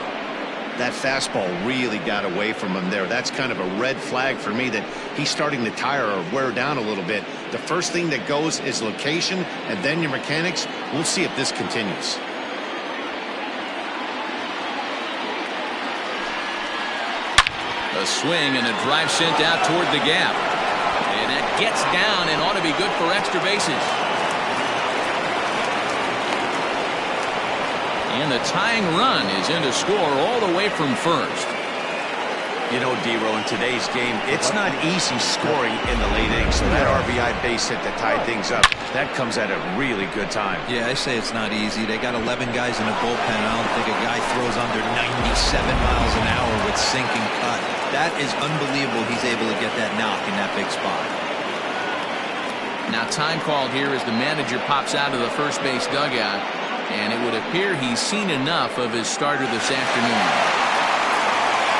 B: That fastball really got away from him there. That's kind of a red flag for me that he's starting to tire or wear down a little bit. The first thing that goes is location and then your mechanics. We'll see if this continues.
A: A swing and a drive sent out toward the gap. And that gets down and ought to be good for extra bases. And the tying run is in to score all the way from first.
B: You know, D-Row, in today's game, it's not easy scoring in the late innings. So that RBI base hit that tied things up, that comes at a really good time.
C: Yeah, I say it's not easy. They got 11 guys in the bullpen. I don't think a guy throws under 97 miles an hour with sinking cut. That is unbelievable. He's able to get that knock in that big spot.
A: Now time called here as the manager pops out of the first base dugout. And it would appear he's seen enough of his starter this afternoon.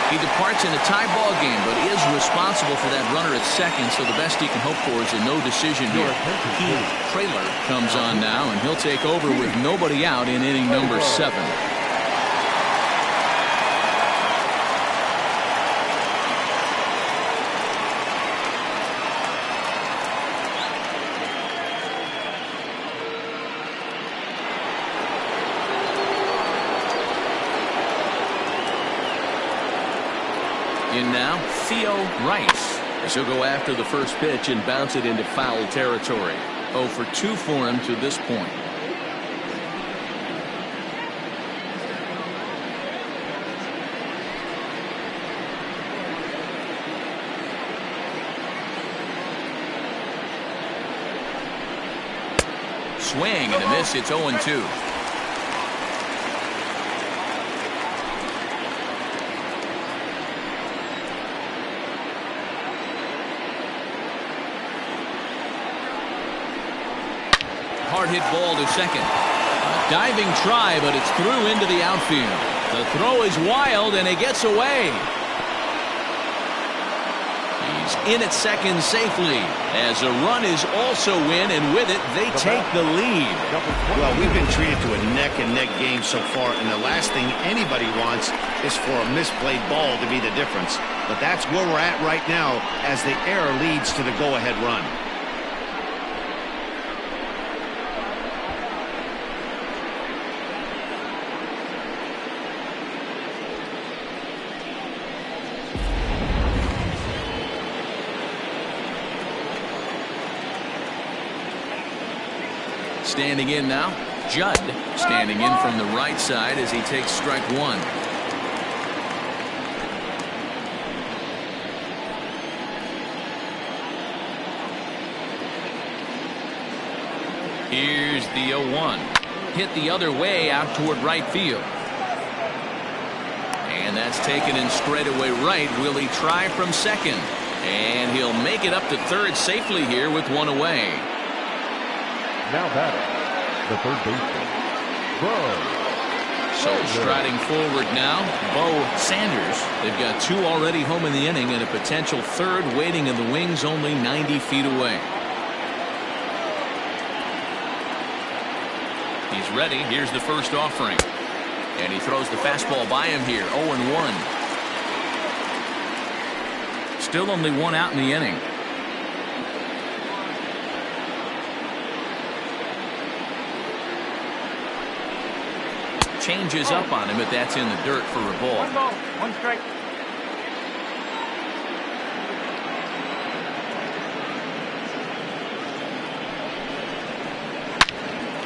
A: He departs in a tie ball game, but is responsible for that runner at second, so the best he can hope for is a no decision here. Keith Trailer comes on now, and he'll take over with nobody out in inning number 7. In now, Theo Rice, as he'll go after the first pitch and bounce it into foul territory. 0 for 2 for him to this point. Swing and a miss. It's 0-2. Hard hit ball to second. A diving try, but it's through into the outfield. The throw is wild, and it gets away. He's in at second safely, as a run is also in, and with it, they take the lead.
B: Well, we've been treated to a neck-and-neck game so far, and the last thing anybody wants is for a misplayed ball to be the difference. But that's where we're at right now, as the error leads to the go-ahead run.
A: Standing in now, Judd standing in from the right side as he takes strike 1. Here's the 0-1. Hit the other way out toward right field. And that's taken in straightaway right. Will he try from second? And he'll make it up to third safely here with 1 away.
D: Now batting, the third baseman, Bo.
A: So striding forward now, Bo Sanders. They've got 2 already home in the inning and a potential third waiting in the wings only 90 feet away. He's ready. Here's the first offering. And he throws the fastball by him here. 0-1. Still only one out in the inning. Changes up on him, but that's in the dirt for a ball.
E: 1 ball, 1 strike.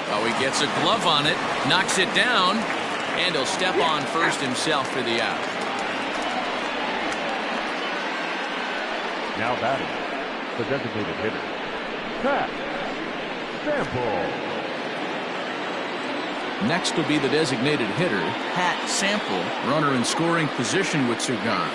A: Oh, he gets a glove on it, knocks it down, and he'll step on first himself for the out.
D: Now batting, the designated hitter, Pat Sample.
A: Next will be the designated hitter, Pat Sample, runner in scoring position with two gone.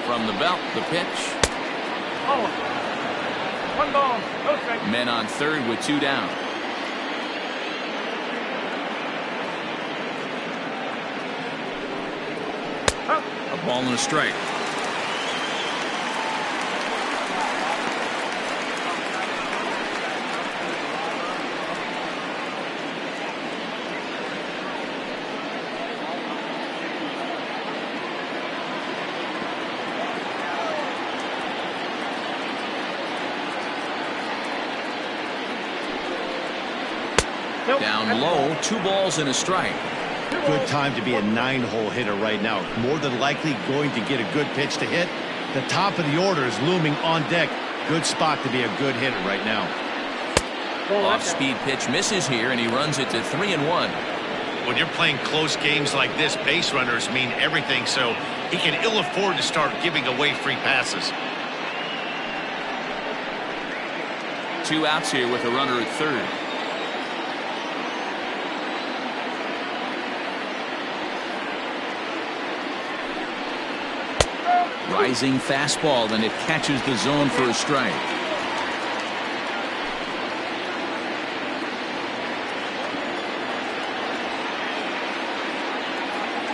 A: From the belt, the pitch.
E: Oh. 1 ball, no strike.
A: Men on third with 2 down. A ball and a strike. Down low, 2 balls and a strike.
B: Good time to be a 9-hole hitter right now. More than likely going to get a good pitch to hit. The top of the order is looming on deck. Good spot to be a good hitter right now.
A: Off-speed pitch misses here, and he runs it to 3-1.
B: When you're playing close games like this, base runners mean everything, so he can ill afford to start giving away free passes.
A: 2 outs here with a runner at third. Rising fastball, and it catches the zone for a strike.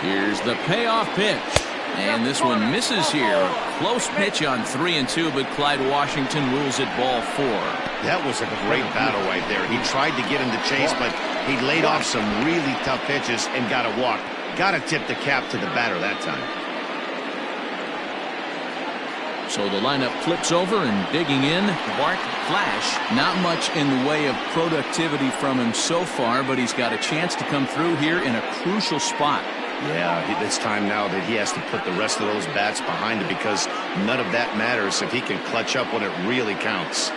A: Here's the payoff pitch. And this one misses here. Close pitch on 3-2, but Clyde Washington rules it ball 4.
B: That was a great battle right there. He tried to get him to chase, but he laid off some really tough pitches and got a walk. Got to tip the cap to the batter that time.
A: So the lineup flips over, and digging in, Bart Flash. Not much in the way of productivity from him so far, but he's got a chance to come through here in a crucial spot.
B: Yeah, it's time now that he has to put the rest of those bats behind him, because none of that matters if he can clutch up when it really counts.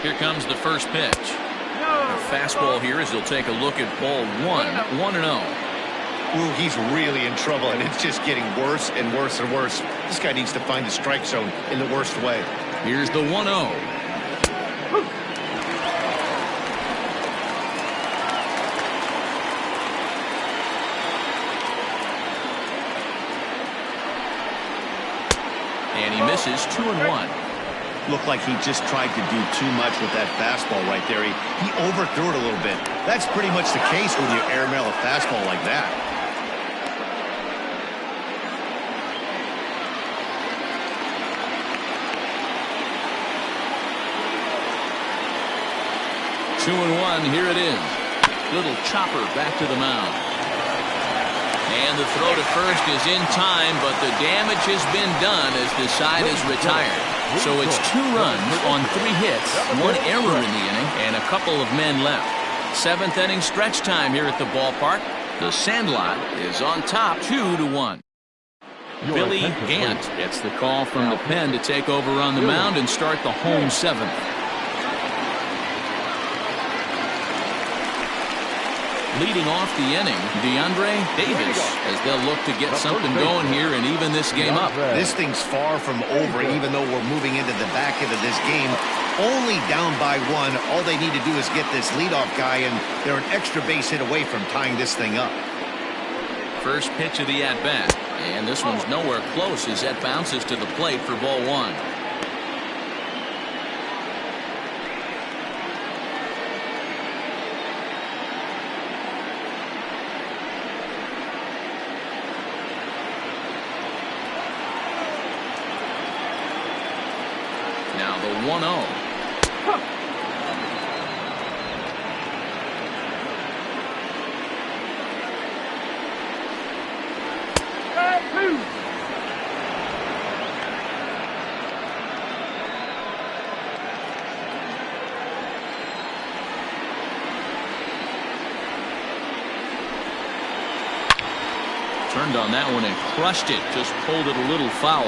A: Here comes the first pitch. A fastball here as he'll take a look at ball 1. 1-0.
B: Ooh, he's really in trouble, and it's just getting worse and worse and worse. This guy needs to find the strike zone in the worst way.
A: Here's the 1-0. And he misses 2-1.
B: Looked like he just tried to do too much with that fastball right there. He overthrew it a little bit. That's pretty much the case when you airmail a fastball like that.
A: Two and 1, here it is. Little chopper back to the mound. And the throw to first is in time, but the damage has been done as the side is retired. So it's 2 runs on 3 hits, 1 error in the inning, and a couple of men left. 7th inning stretch time here at the ballpark. The Sandlot is on top 2-1. Billy Gant gets the call from the pen to take over on the mound and start the home 7th. Leading off the inning, DeAndre Davis, as they'll look to get something going here and even this game up.
B: This thing's far from over, even though we're moving into the back end of this game. Only down by 1. All they need to do is get this leadoff guy, and they're an extra base hit away from tying this thing up.
A: First pitch of the at-bat, and this one's nowhere close as that bounces to the plate for ball 1. The 1-0. Turned on that one and crushed it. Just pulled it a little foul.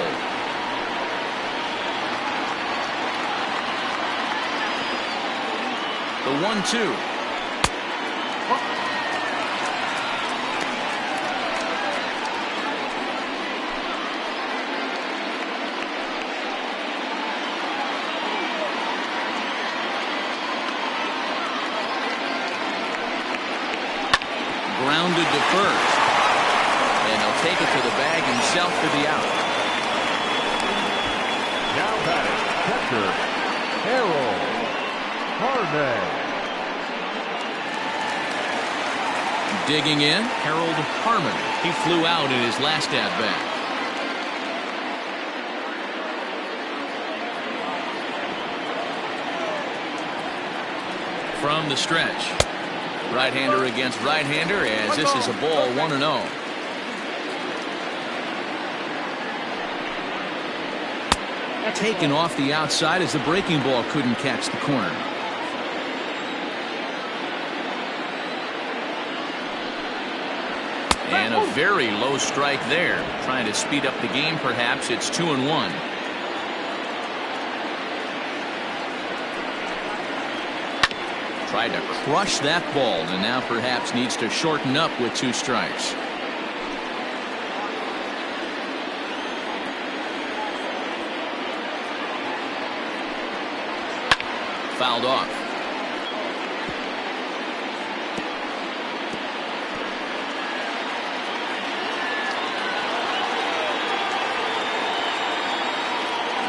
A: The 1-2. Grounded to first. And he'll take it to the bag himself for the out.
D: Now batting, catcher, Harold Harmon.
A: Digging in, Harold Harmon. He flew out in his last at-bat. From the stretch. Right-hander against right-hander as this is a ball 1-0. Taken off the outside as the breaking ball couldn't catch the corner. And a very low strike there. Trying to speed up the game perhaps. It's 2-1. Tried to crush that ball and now perhaps needs to shorten up with 2 strikes. Fouled off.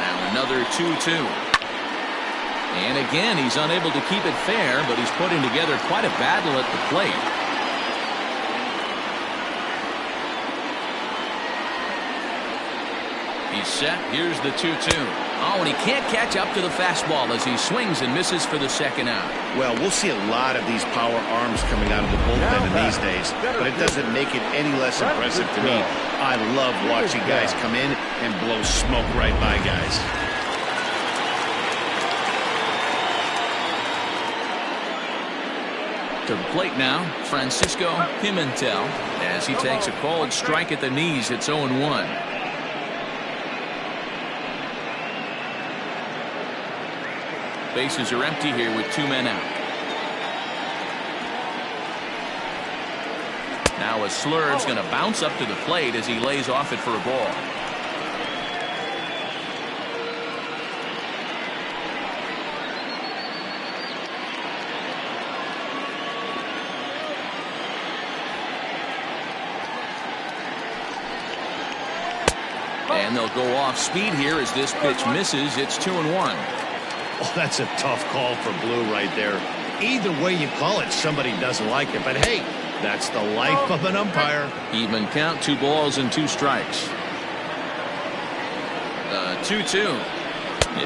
A: Now another 2-2. And again, he's unable to keep it fair, but he's putting together quite a battle at the plate. He's set. Here's the 2-2. Oh, and he can't catch up to the fastball as he swings and misses for the second out.
B: Well, we'll see a lot of these power arms coming out of the bullpen in these days, but it doesn't make it any less impressive to me. I love watching guys come in and blow smoke right by guys.
A: To the plate now, Francisco Pimentel as he takes a called strike at the knees. It's 0-1. Bases are empty here with 2 men out. Now a slurve's going to bounce up to the plate as he lays off it for a ball. And they'll go off speed here as this pitch misses. It's 2-1.
B: Oh, that's a tough call for Blue right there. Either way you call it, somebody doesn't like it. But hey, that's the life of an umpire.
A: Even count, 2 balls and 2 strikes. The 2-2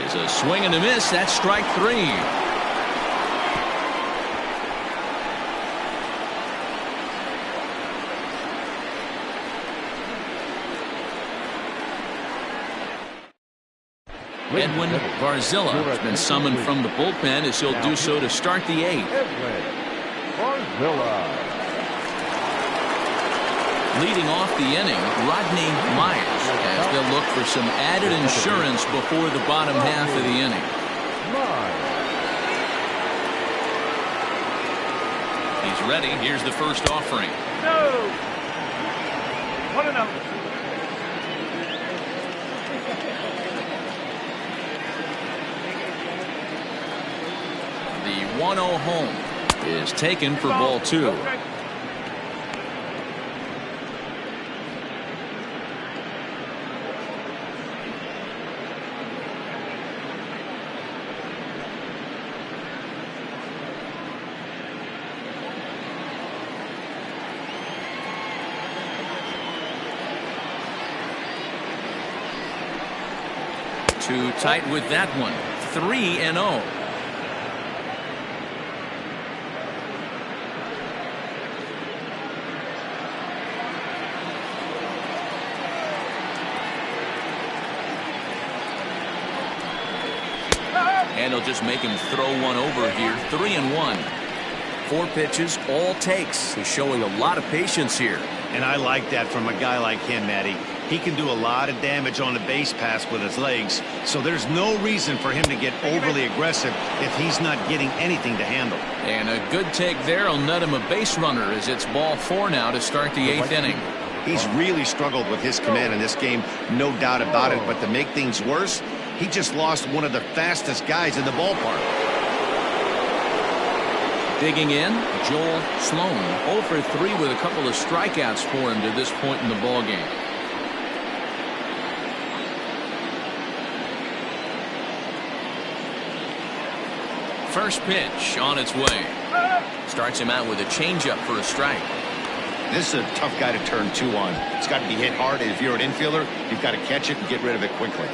A: is a swing and a miss. That's strike 3. Edwin Barzilla has been summoned from the bullpen as he'll do so to start the 8th.
D: Edwin Barzilla.
A: Leading off the inning, Rodney Myers as they'll look for some added insurance before the bottom half of the inning. He's ready. Here's the first offering.
E: No. 1-0.
A: The 1-0 home is taken for ball 2. Too tight with that one. 3-0. And he'll just make him throw one over here. 3-1. 4 pitches, all takes. He's showing a lot of patience here.
B: And I like that from a guy like him, Matty. He can do a lot of damage on the base pass with his legs, so there's no reason for him to get overly aggressive if he's not getting anything to handle.
A: And a good take there will net him a base runner as it's ball 4 now to start the 8th inning.
B: He's really struggled with his command in this game, no doubt about it, but to make things worse, he just lost one of the fastest guys in the ballpark.
A: Digging in, Joel Sloan, 0 for 3 with a couple of strikeouts for him to this point in the ballgame. First pitch on its way. Starts him out with a changeup for a strike.
B: This is a tough guy to turn 2 on. It's got to be hit hard, and if you're an infielder, you've got to catch it and get rid of it quickly.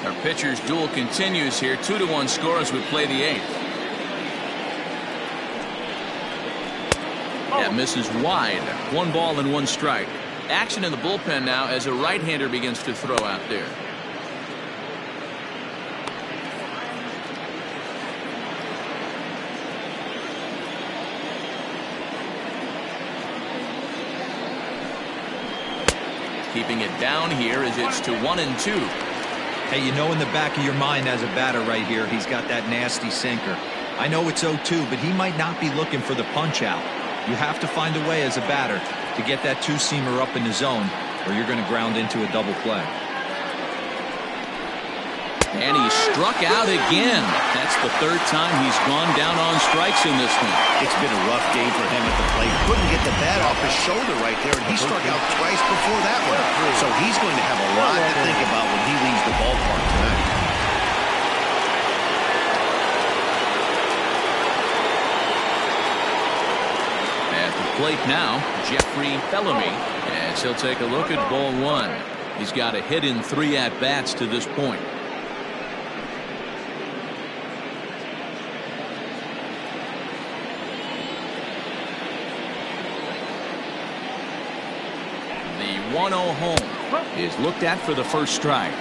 A: Our pitcher's duel continues here. 2-1 score as we play the 8th. That misses wide. 1 ball and 1 strike. Action in the bullpen now as a right-hander begins to throw out there. Keeping it down here as it's to 1-2.
C: Hey, you know in the back of your mind as a batter right here, he's got that nasty sinker. I know it's 0-2, but he might not be looking for the punch out. You have to find a way as a batter to get that 2-seamer up in the zone, or you're going to ground into a double play.
A: And he struck out again. That's the 3rd time he's gone down on strikes in this one.
B: It's been a rough game for him at the plate. Couldn't get the bat off his shoulder right there, and he struck out twice before that one. So he's going to have a lot to think about when he leaves the ballpark tonight.
A: At the plate now, Jeffrey Bellamy, as he'll take a look at ball 1. He's got a hit in 3 at-bats to this point. The 1-0 home is looked at for the first strike.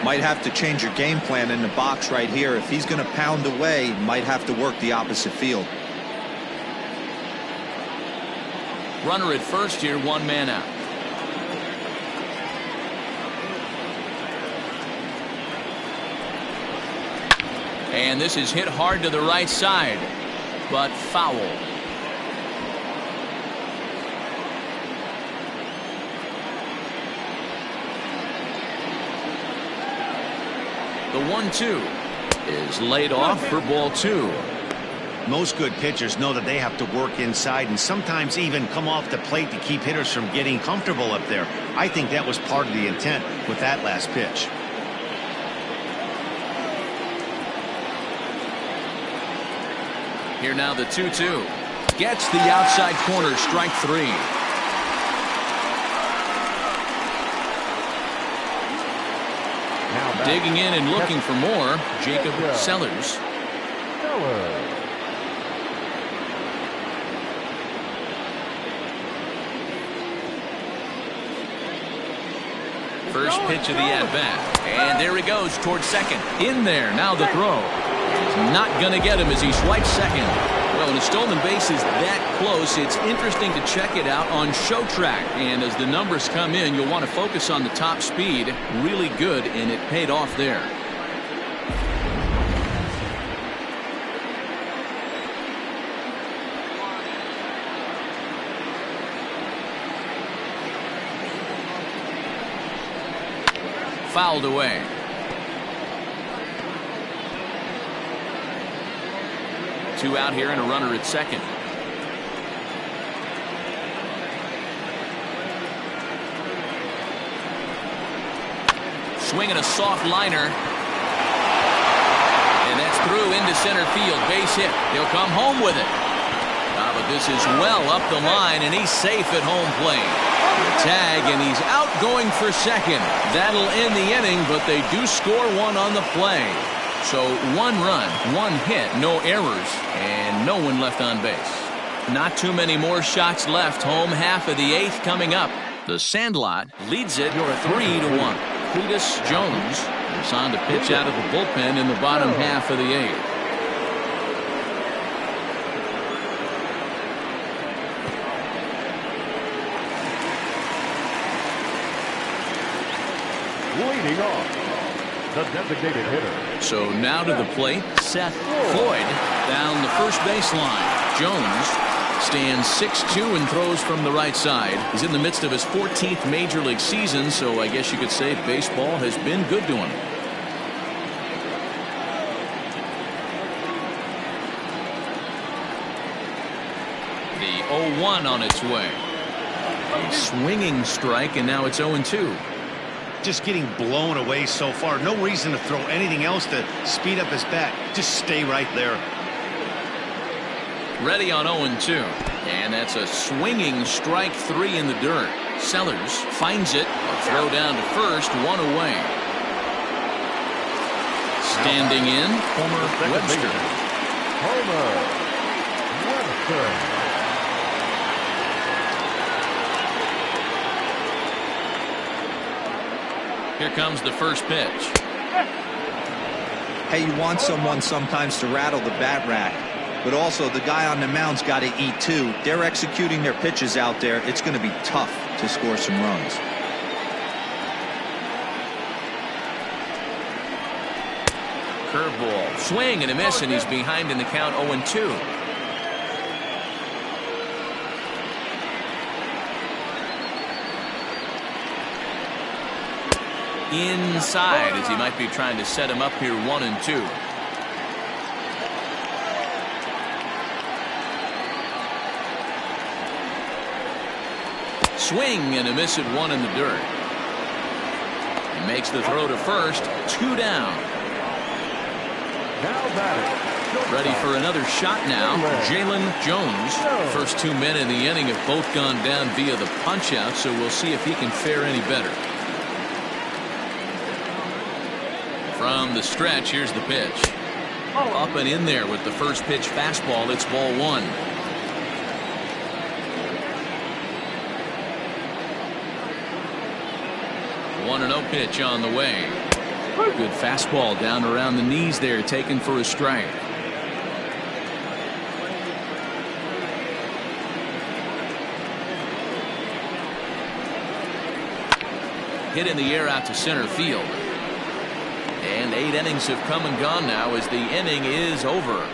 C: Might have to change your game plan in the box right here. If he's going to pound away, might have to work the opposite field.
A: Runner at first here, 1 man out. And this is hit hard to the right side, but foul. The 1-2 is laid off for ball 2.
B: Most good pitchers know that they have to work inside and sometimes even come off the plate to keep hitters from getting comfortable up there. I think that was part of the intent with that last pitch.
A: Here now the 2-2. Gets the outside corner, strike 3. Digging in and looking for more, Jacob Sellers. First pitch of the at-bat. And there he goes towards second. In there, now the throw. He's not going to get him as he swipes second. Well, when a stolen base is that close, it's interesting to check it out on Show Track. And as the numbers come in, you'll want to focus on the top speed. Really good, and it paid off there. Fouled away. Two out here and a runner at second. Swinging a soft liner. And that's through into center field. Base hit. He'll come home with it. But this is well up the line, and he's safe at home plate. Tag, and he's out going for second. That'll end the inning, but they do score one on the play. So 1 run, 1 hit, no errors, and no one left on base. Not too many more shots left. Home half of the 8th coming up. The Sandlot leads it 3-1. Cletus Jones is on to pitch out of the bullpen in the bottom half of the 8th.
D: Leading off, the designated hitter.
A: So now to the plate, Seth Floyd down the first baseline. Jones stands 6'2" and throws from the right side. He's in the midst of his 14th major league season, so I guess you could say baseball has been good to him. The 0-1 on its way. A swinging strike, and now it's 0-2.
B: Just getting blown away so far. No reason to throw anything else to speed up his bat. Just stay right there.
A: Ready on 0-2. And that's a swinging strike 3 in the dirt. Sellers finds it. A throw down to first, 1 away. Standing in, Homer Webster.
D: Homer Webster.
A: Here comes the first pitch.
C: Hey, you want someone sometimes to rattle the bat rack, but also the guy on the mound's got to eat too. They're executing their pitches out there. It's going to be tough to score some runs.
A: Curveball, swing and a miss, and he's behind in the count 0-2. Inside, as he might be trying to set him up here 1-2. Swing and a miss at 1 in the dirt. He makes the throw to first, 2 down.
D: Now batting.
A: Ready for another shot now. Jalen Jones. First 2 men in the inning have both gone down via the punch out, so we'll see if he can fare any better. From the stretch, here's the pitch. Up and in there with the first pitch fastball. It's ball 1. One 1-0 pitch on the way. Good fastball down around the knees there, taken for a strike. Hit in the air out to center field. And 8 innings have come and gone now as the inning is over.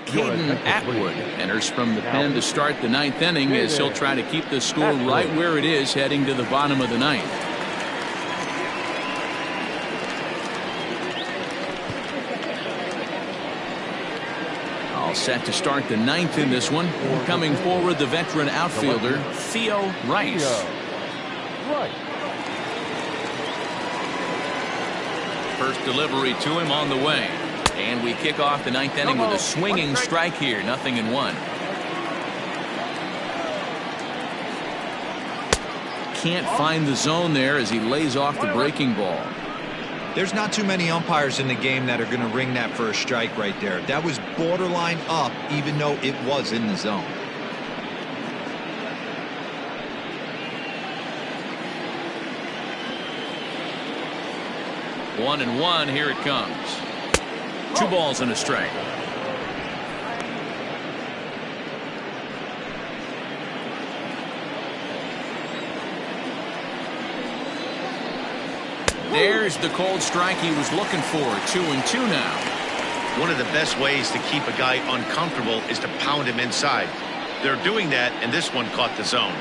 A: Caden Atwood enters from the pen to start the 9th inning as he'll try to keep the score right where it is heading to the bottom of the 9th. All set to start the 9th in this one. Coming forward, the veteran outfielder, Theo Rice. First delivery to him on the way. And we kick off the 9th inning with a swinging strike here. 0-1. Can't find the zone there as he lays off the breaking ball.
C: There's not too many umpires in the game that are going to ring that for a strike right there. That was borderline up, even though it was in the zone.
A: One and one, here it comes. 2 balls and a strike. There's the cold strike he was looking for. 2-2 now.
B: One of the best ways to keep a guy uncomfortable is to pound him inside. They're doing that, and this one caught the zone.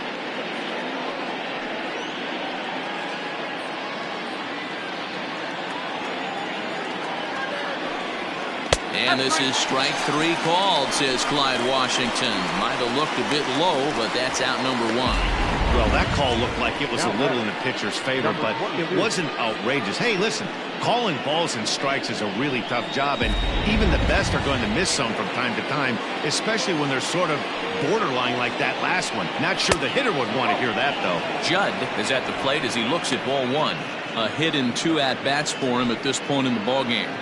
A: And this is strike 3 called, says Clyde Washington. Might have looked a bit low, but that's out number 1.
B: Well, that call looked like it was a little in the pitcher's favor, but it wasn't outrageous. Hey, listen, calling balls and strikes is a really tough job, and even the best are going to miss some from time to time, especially when they're sort of borderline like that last one. Not sure the hitter would want to hear that, though.
A: Judd is at the plate as he looks at ball one. A hit and 2 at-bats for him at this point in the ballgame.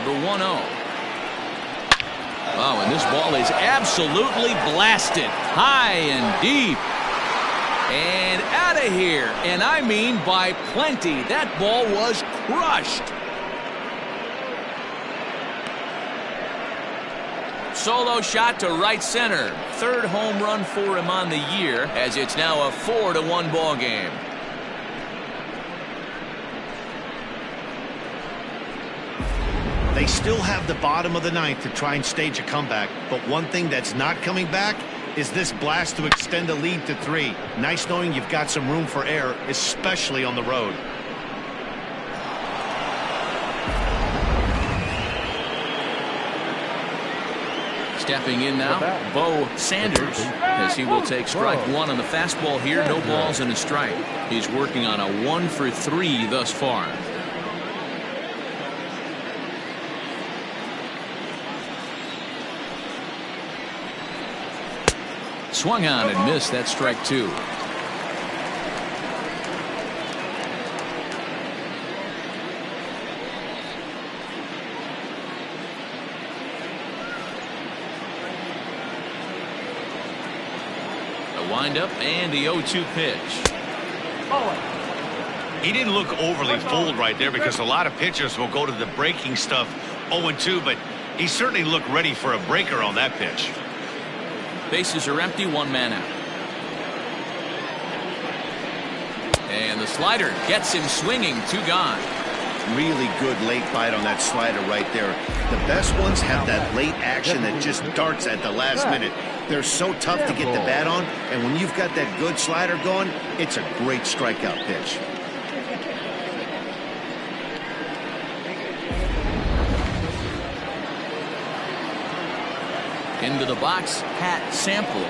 A: The 1-0. Oh, and this ball is absolutely blasted. High and deep. And out of here. And I mean by plenty. That ball was crushed. Solo shot to right center. 3rd home run for him on the year, as it's now a 4-1 ball game.
B: They still have the bottom of the 9th to try and stage a comeback, but one thing that's not coming back is this blast to extend the lead to 3. Nice knowing you've got some room for error, especially on the road.
A: Stepping in now, Bo Sanders, as he will take strike 1 on the fastball here. No balls and a strike. He's working on a 1 for 3 thus far. Swung on and missed. That strike 2. Windup and the 0-2 pitch.
B: He didn't look overly fooled right there, because a lot of pitchers will go to the breaking stuff 0-2, but he certainly looked ready for a breaker on that pitch.
A: Bases are empty, 1 man out. And the slider gets him swinging, 2 gone.
B: Really good late bite on that slider right there. The best ones have that late action that just darts at the last minute. They're so tough to get the bat on, and when you've got that good slider going, it's a great strikeout pitch.
A: Into the box, Pat Sample.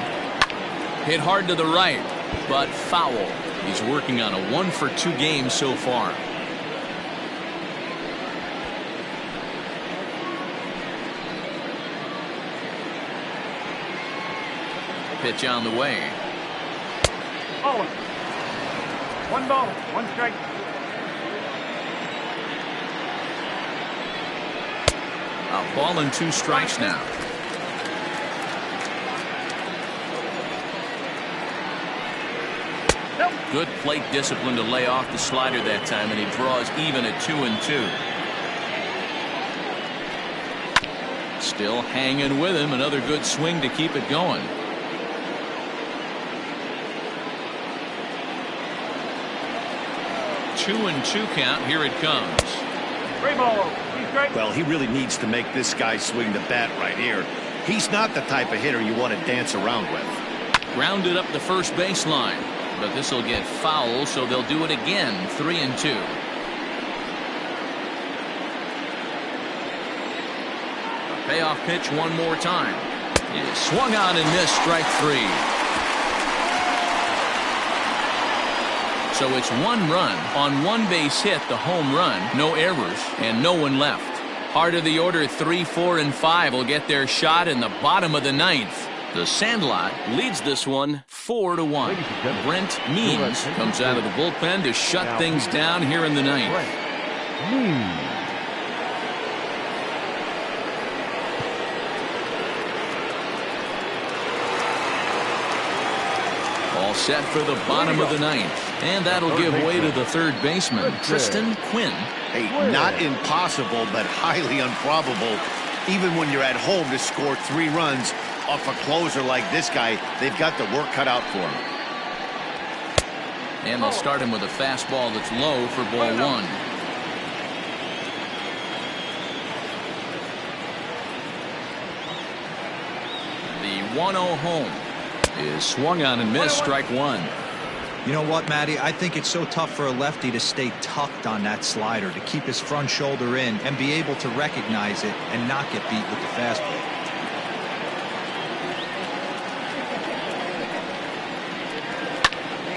A: Hit hard to the right, but foul. He's working on a 1 for 2 game so far. Pitch on the way.
E: Oh, 1 ball, 1 strike.
A: A ball and 2 strikes now. Good plate discipline to lay off the slider that time, and he draws even at 2-2. Still hanging with him. Another good swing to keep it going. Two and 2 count. Here it comes.
E: 3 balls.
B: Well, he really needs to make this guy swing the bat right here. He's not the type of hitter you want to dance around with.
A: Grounded up the first baseline, but this will get foul, so they'll do it again. 3-2. A payoff pitch one more time. It swung on and missed. Strike 3. So it's 1 run on 1 base hit, the home run, no errors, and no one left. Heart of the order, 3, 4, and 5 will get their shot in the bottom of the 9th. The Sandlot leads this one 4-1. Brent Means comes out of the bullpen to shut things down here in the 9th. All set for the bottom of the 9th. And that'll give way to the 3rd baseman, Tristan Quinn.
B: Hey, not impossible, but highly improbable. Even when you're at home to score 3 runs off a closer like this guy, they've got the work cut out for him.
A: And they'll start him with a fastball that's low for ball 1. The 1-0 home is swung on and missed. Strike 1.
C: You know what, Matty? I think it's so tough for a lefty to stay tucked on that slider, to keep his front shoulder in and be able to recognize it and not get beat with the fastball.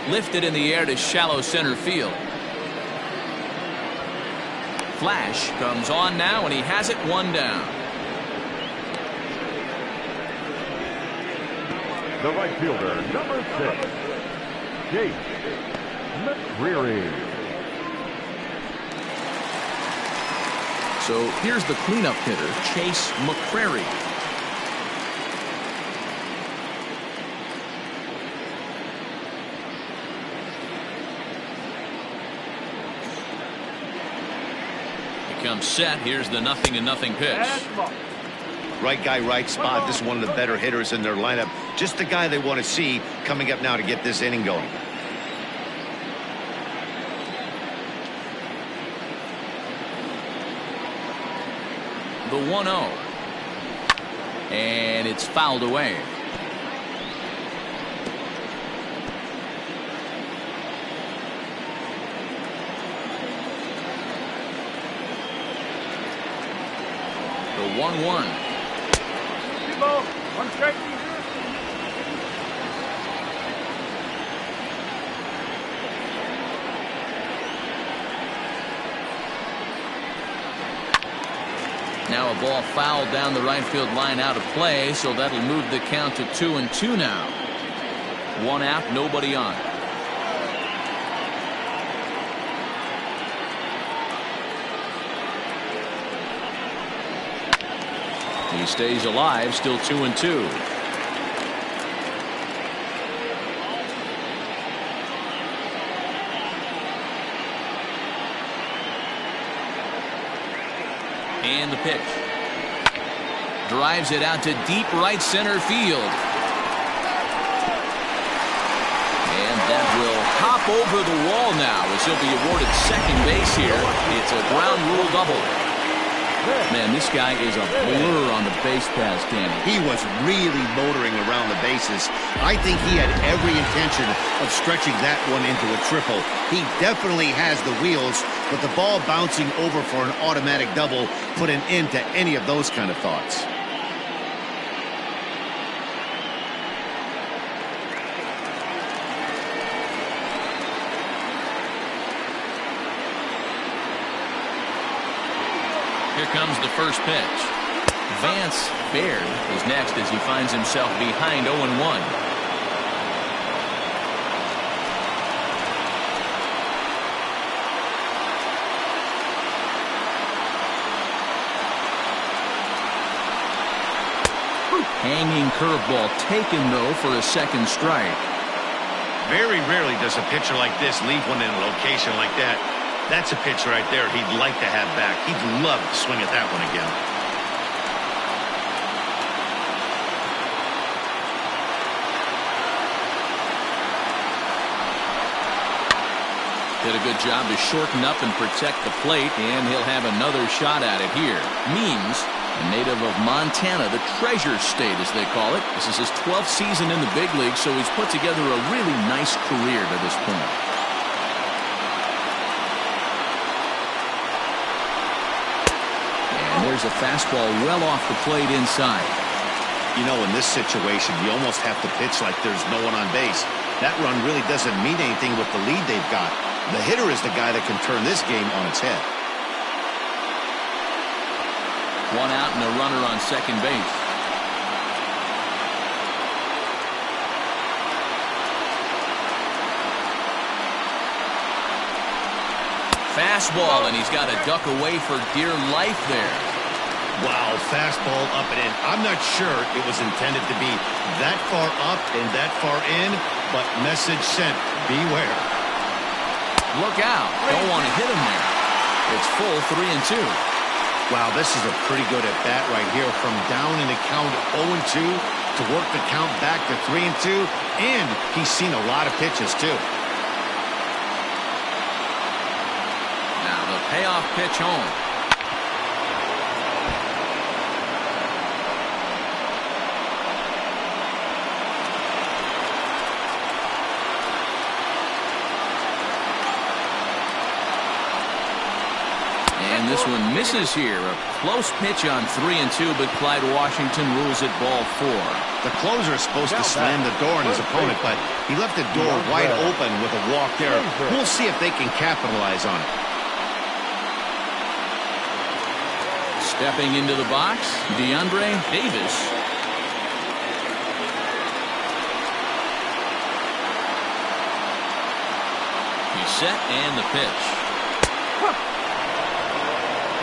A: Lifted in the air to shallow center field. Flash comes on now, and he has it, one down.
D: The right fielder, number 6, Chase McCreary.
A: So here's the cleanup hitter, Chase McCreary. He comes set. Here's the 0-0 pitch.
B: Right guy, right spot. This is one of the better hitters in their lineup. Just the guy they want to see coming up now to get this inning going.
A: The 1-0. And it's fouled away. The 1-1.
E: 2 balls, 1 strike.
A: Now a ball fouled down the right field line, out of play, so that'll move the count to 2-2 now. 1 out, nobody on. He stays alive, still 2-2. And the pitch. Drives it out to deep right center field. And that will hop over the wall now as he'll be awarded second base here. It's a ground rule double. Man, this guy is a blur on the base pass, Danny.
B: He was really motoring around the bases. I think he had every intention of stretching that one into a triple. He definitely has the wheels, but the ball bouncing over for an automatic double put an end to any of those kind of thoughts.
A: Here comes the first pitch. Vance Baird is next as he finds himself behind 0-1. Hanging curveball taken, though, for a second strike.
B: Very rarely does a pitcher like this leave one in a location like that. That's a pitch right there he'd like to have back. He'd love to swing at that one again.
A: Did a good job to shorten up and protect the plate, and he'll have another shot at it here. Means, a native of Montana, the Treasure State as they call it. This is his 12th season in the big league, so he's put together a really nice career to this point. There's a fastball well off the plate inside.
B: You know, in this situation, you almost have to pitch like there's no one on base. That run really doesn't mean anything with the lead they've got. The hitter is the guy that can turn this game on its head.
A: 1 out and a runner on second base. Fastball, and he's got to duck away for dear life there.
B: Wow, fastball up and in. I'm not sure it was intended to be that far up and that far in, but message sent, beware.
A: Look out. Don't want to hit him there. It's full 3-2.
B: Wow, this is a pretty good at bat right here. From down in the count 0-2 to work the count back to 3-2, and he's seen a lot of pitches too.
A: Now the payoff pitch home. And And this one misses here. A close pitch on 3-2, but Clyde Washington rules it ball 4.
B: The closer is supposed to slam the door on his opponent, but he left the door wide open with a walk there. We'll see if they can capitalize on it.
A: Stepping into the box, DeAndre Davis. He's set and the pitch.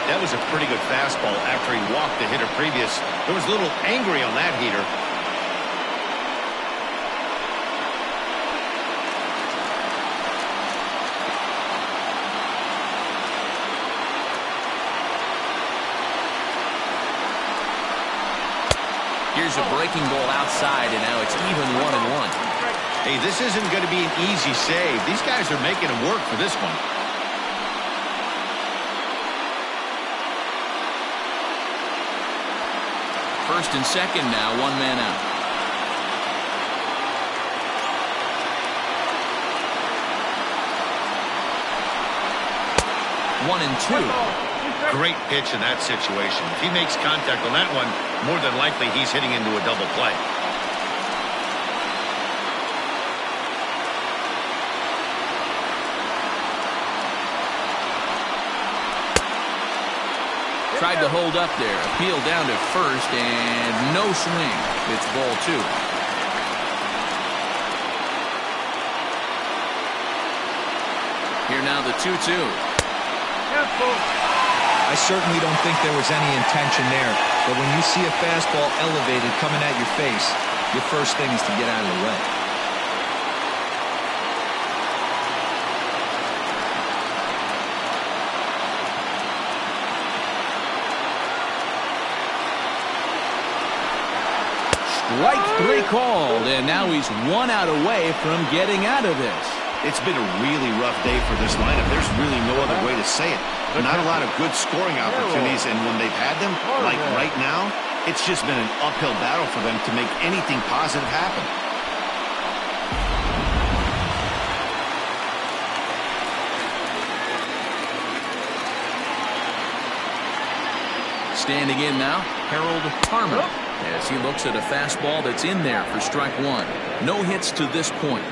B: That was a pretty good fastball after he walked the hitter previous. There was a little angry on that heater.
A: Here's a breaking ball outside, and now it's even 1-1.
B: Hey, this isn't going to be an easy save. These guys are making it work for this one.
A: First and second now, 1 man out. One and 2.
B: Great pitch in that situation. If he makes contact on that one, more than likely he's hitting into a double play.
A: Tried to hold up there. Appeal down to first, and no swing. It's ball 2. Here now the 2-2.
C: I certainly don't think there was any intention there, but when you see a fastball elevated coming at your face, your first thing is to get out of the way.
A: Strike 3 called, and now he's 1 out away from getting out of this.
B: It's been a really rough day for this lineup. There's really no other way to say it. Not a lot of good scoring opportunities, and when they've had them, like right now, it's just been an uphill battle for them to make anything positive happen.
A: Standing in now, Harold Harmon, as he looks at a fastball that's in there for strike 1. No hits to this point.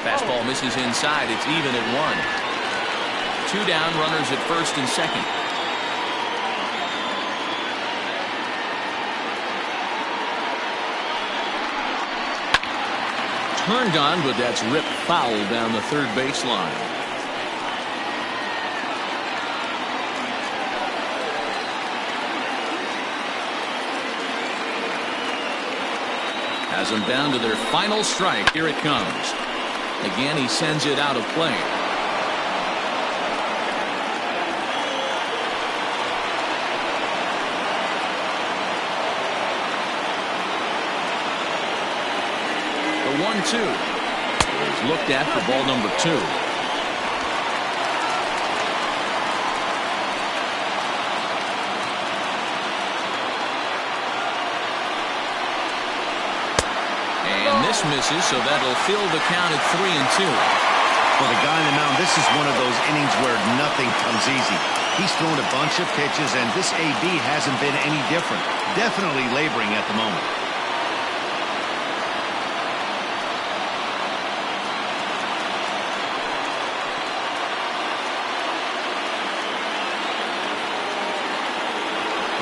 A: Fastball misses inside. It's even at 1. 2 down, runners at first and second. Turned on, but that's ripped foul down the third baseline. Has them down to their final strike. Here it comes. Again, he sends it out of play. The 1-2 is looked at for ball number 2. And this misses, so that'll fill the count at 3-2.
B: For the guy on the mound, this is one of those innings where nothing comes easy. He's thrown a bunch of pitches, and this AB hasn't been any different. Definitely laboring at the moment.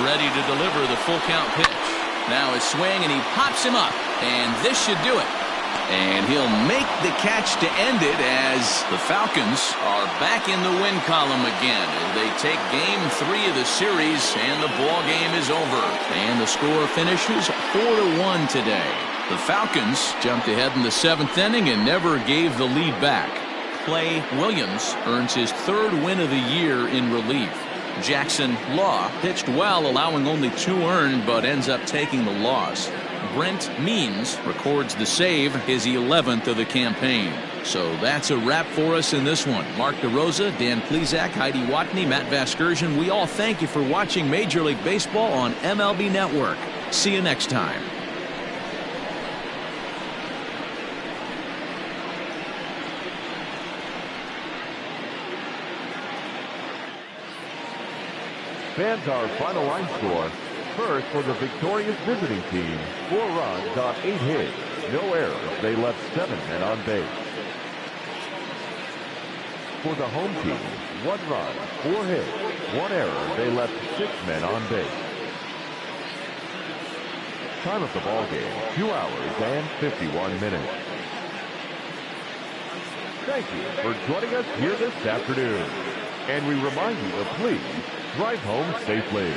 A: Ready to deliver the full count pitch. Now his swing, and he pops him up. And this should do it. And he'll make the catch to end it as the Falcons are back in the win column again. They take game 3 of the series, and the ball game is over. And the score finishes 4-1 today. The Falcons jumped ahead in the 7th inning and never gave the lead back. Clay Williams earns his 3rd win of the year in relief. Jackson Law pitched well, allowing only 2 earned, but ends up taking the loss. Brent Means records the save, his 11th of the campaign. So that's a wrap for us in this one. Mark DeRosa, Dan Plesac, Heidi Watney, Matt Vasgersian, we all thank you for watching Major League Baseball on MLB Network. See you next time.
D: Fans, our final line score. First, for the victorious visiting team, 4 runs on 8 hits. No errors. They left 7 men on base. For the home team, 1 run, 4 hits, 1 error. They left 6 men on base. Time of the ball game, 2 hours and 51 minutes. Thank you for joining us here this afternoon. And we remind you to please drive home safely.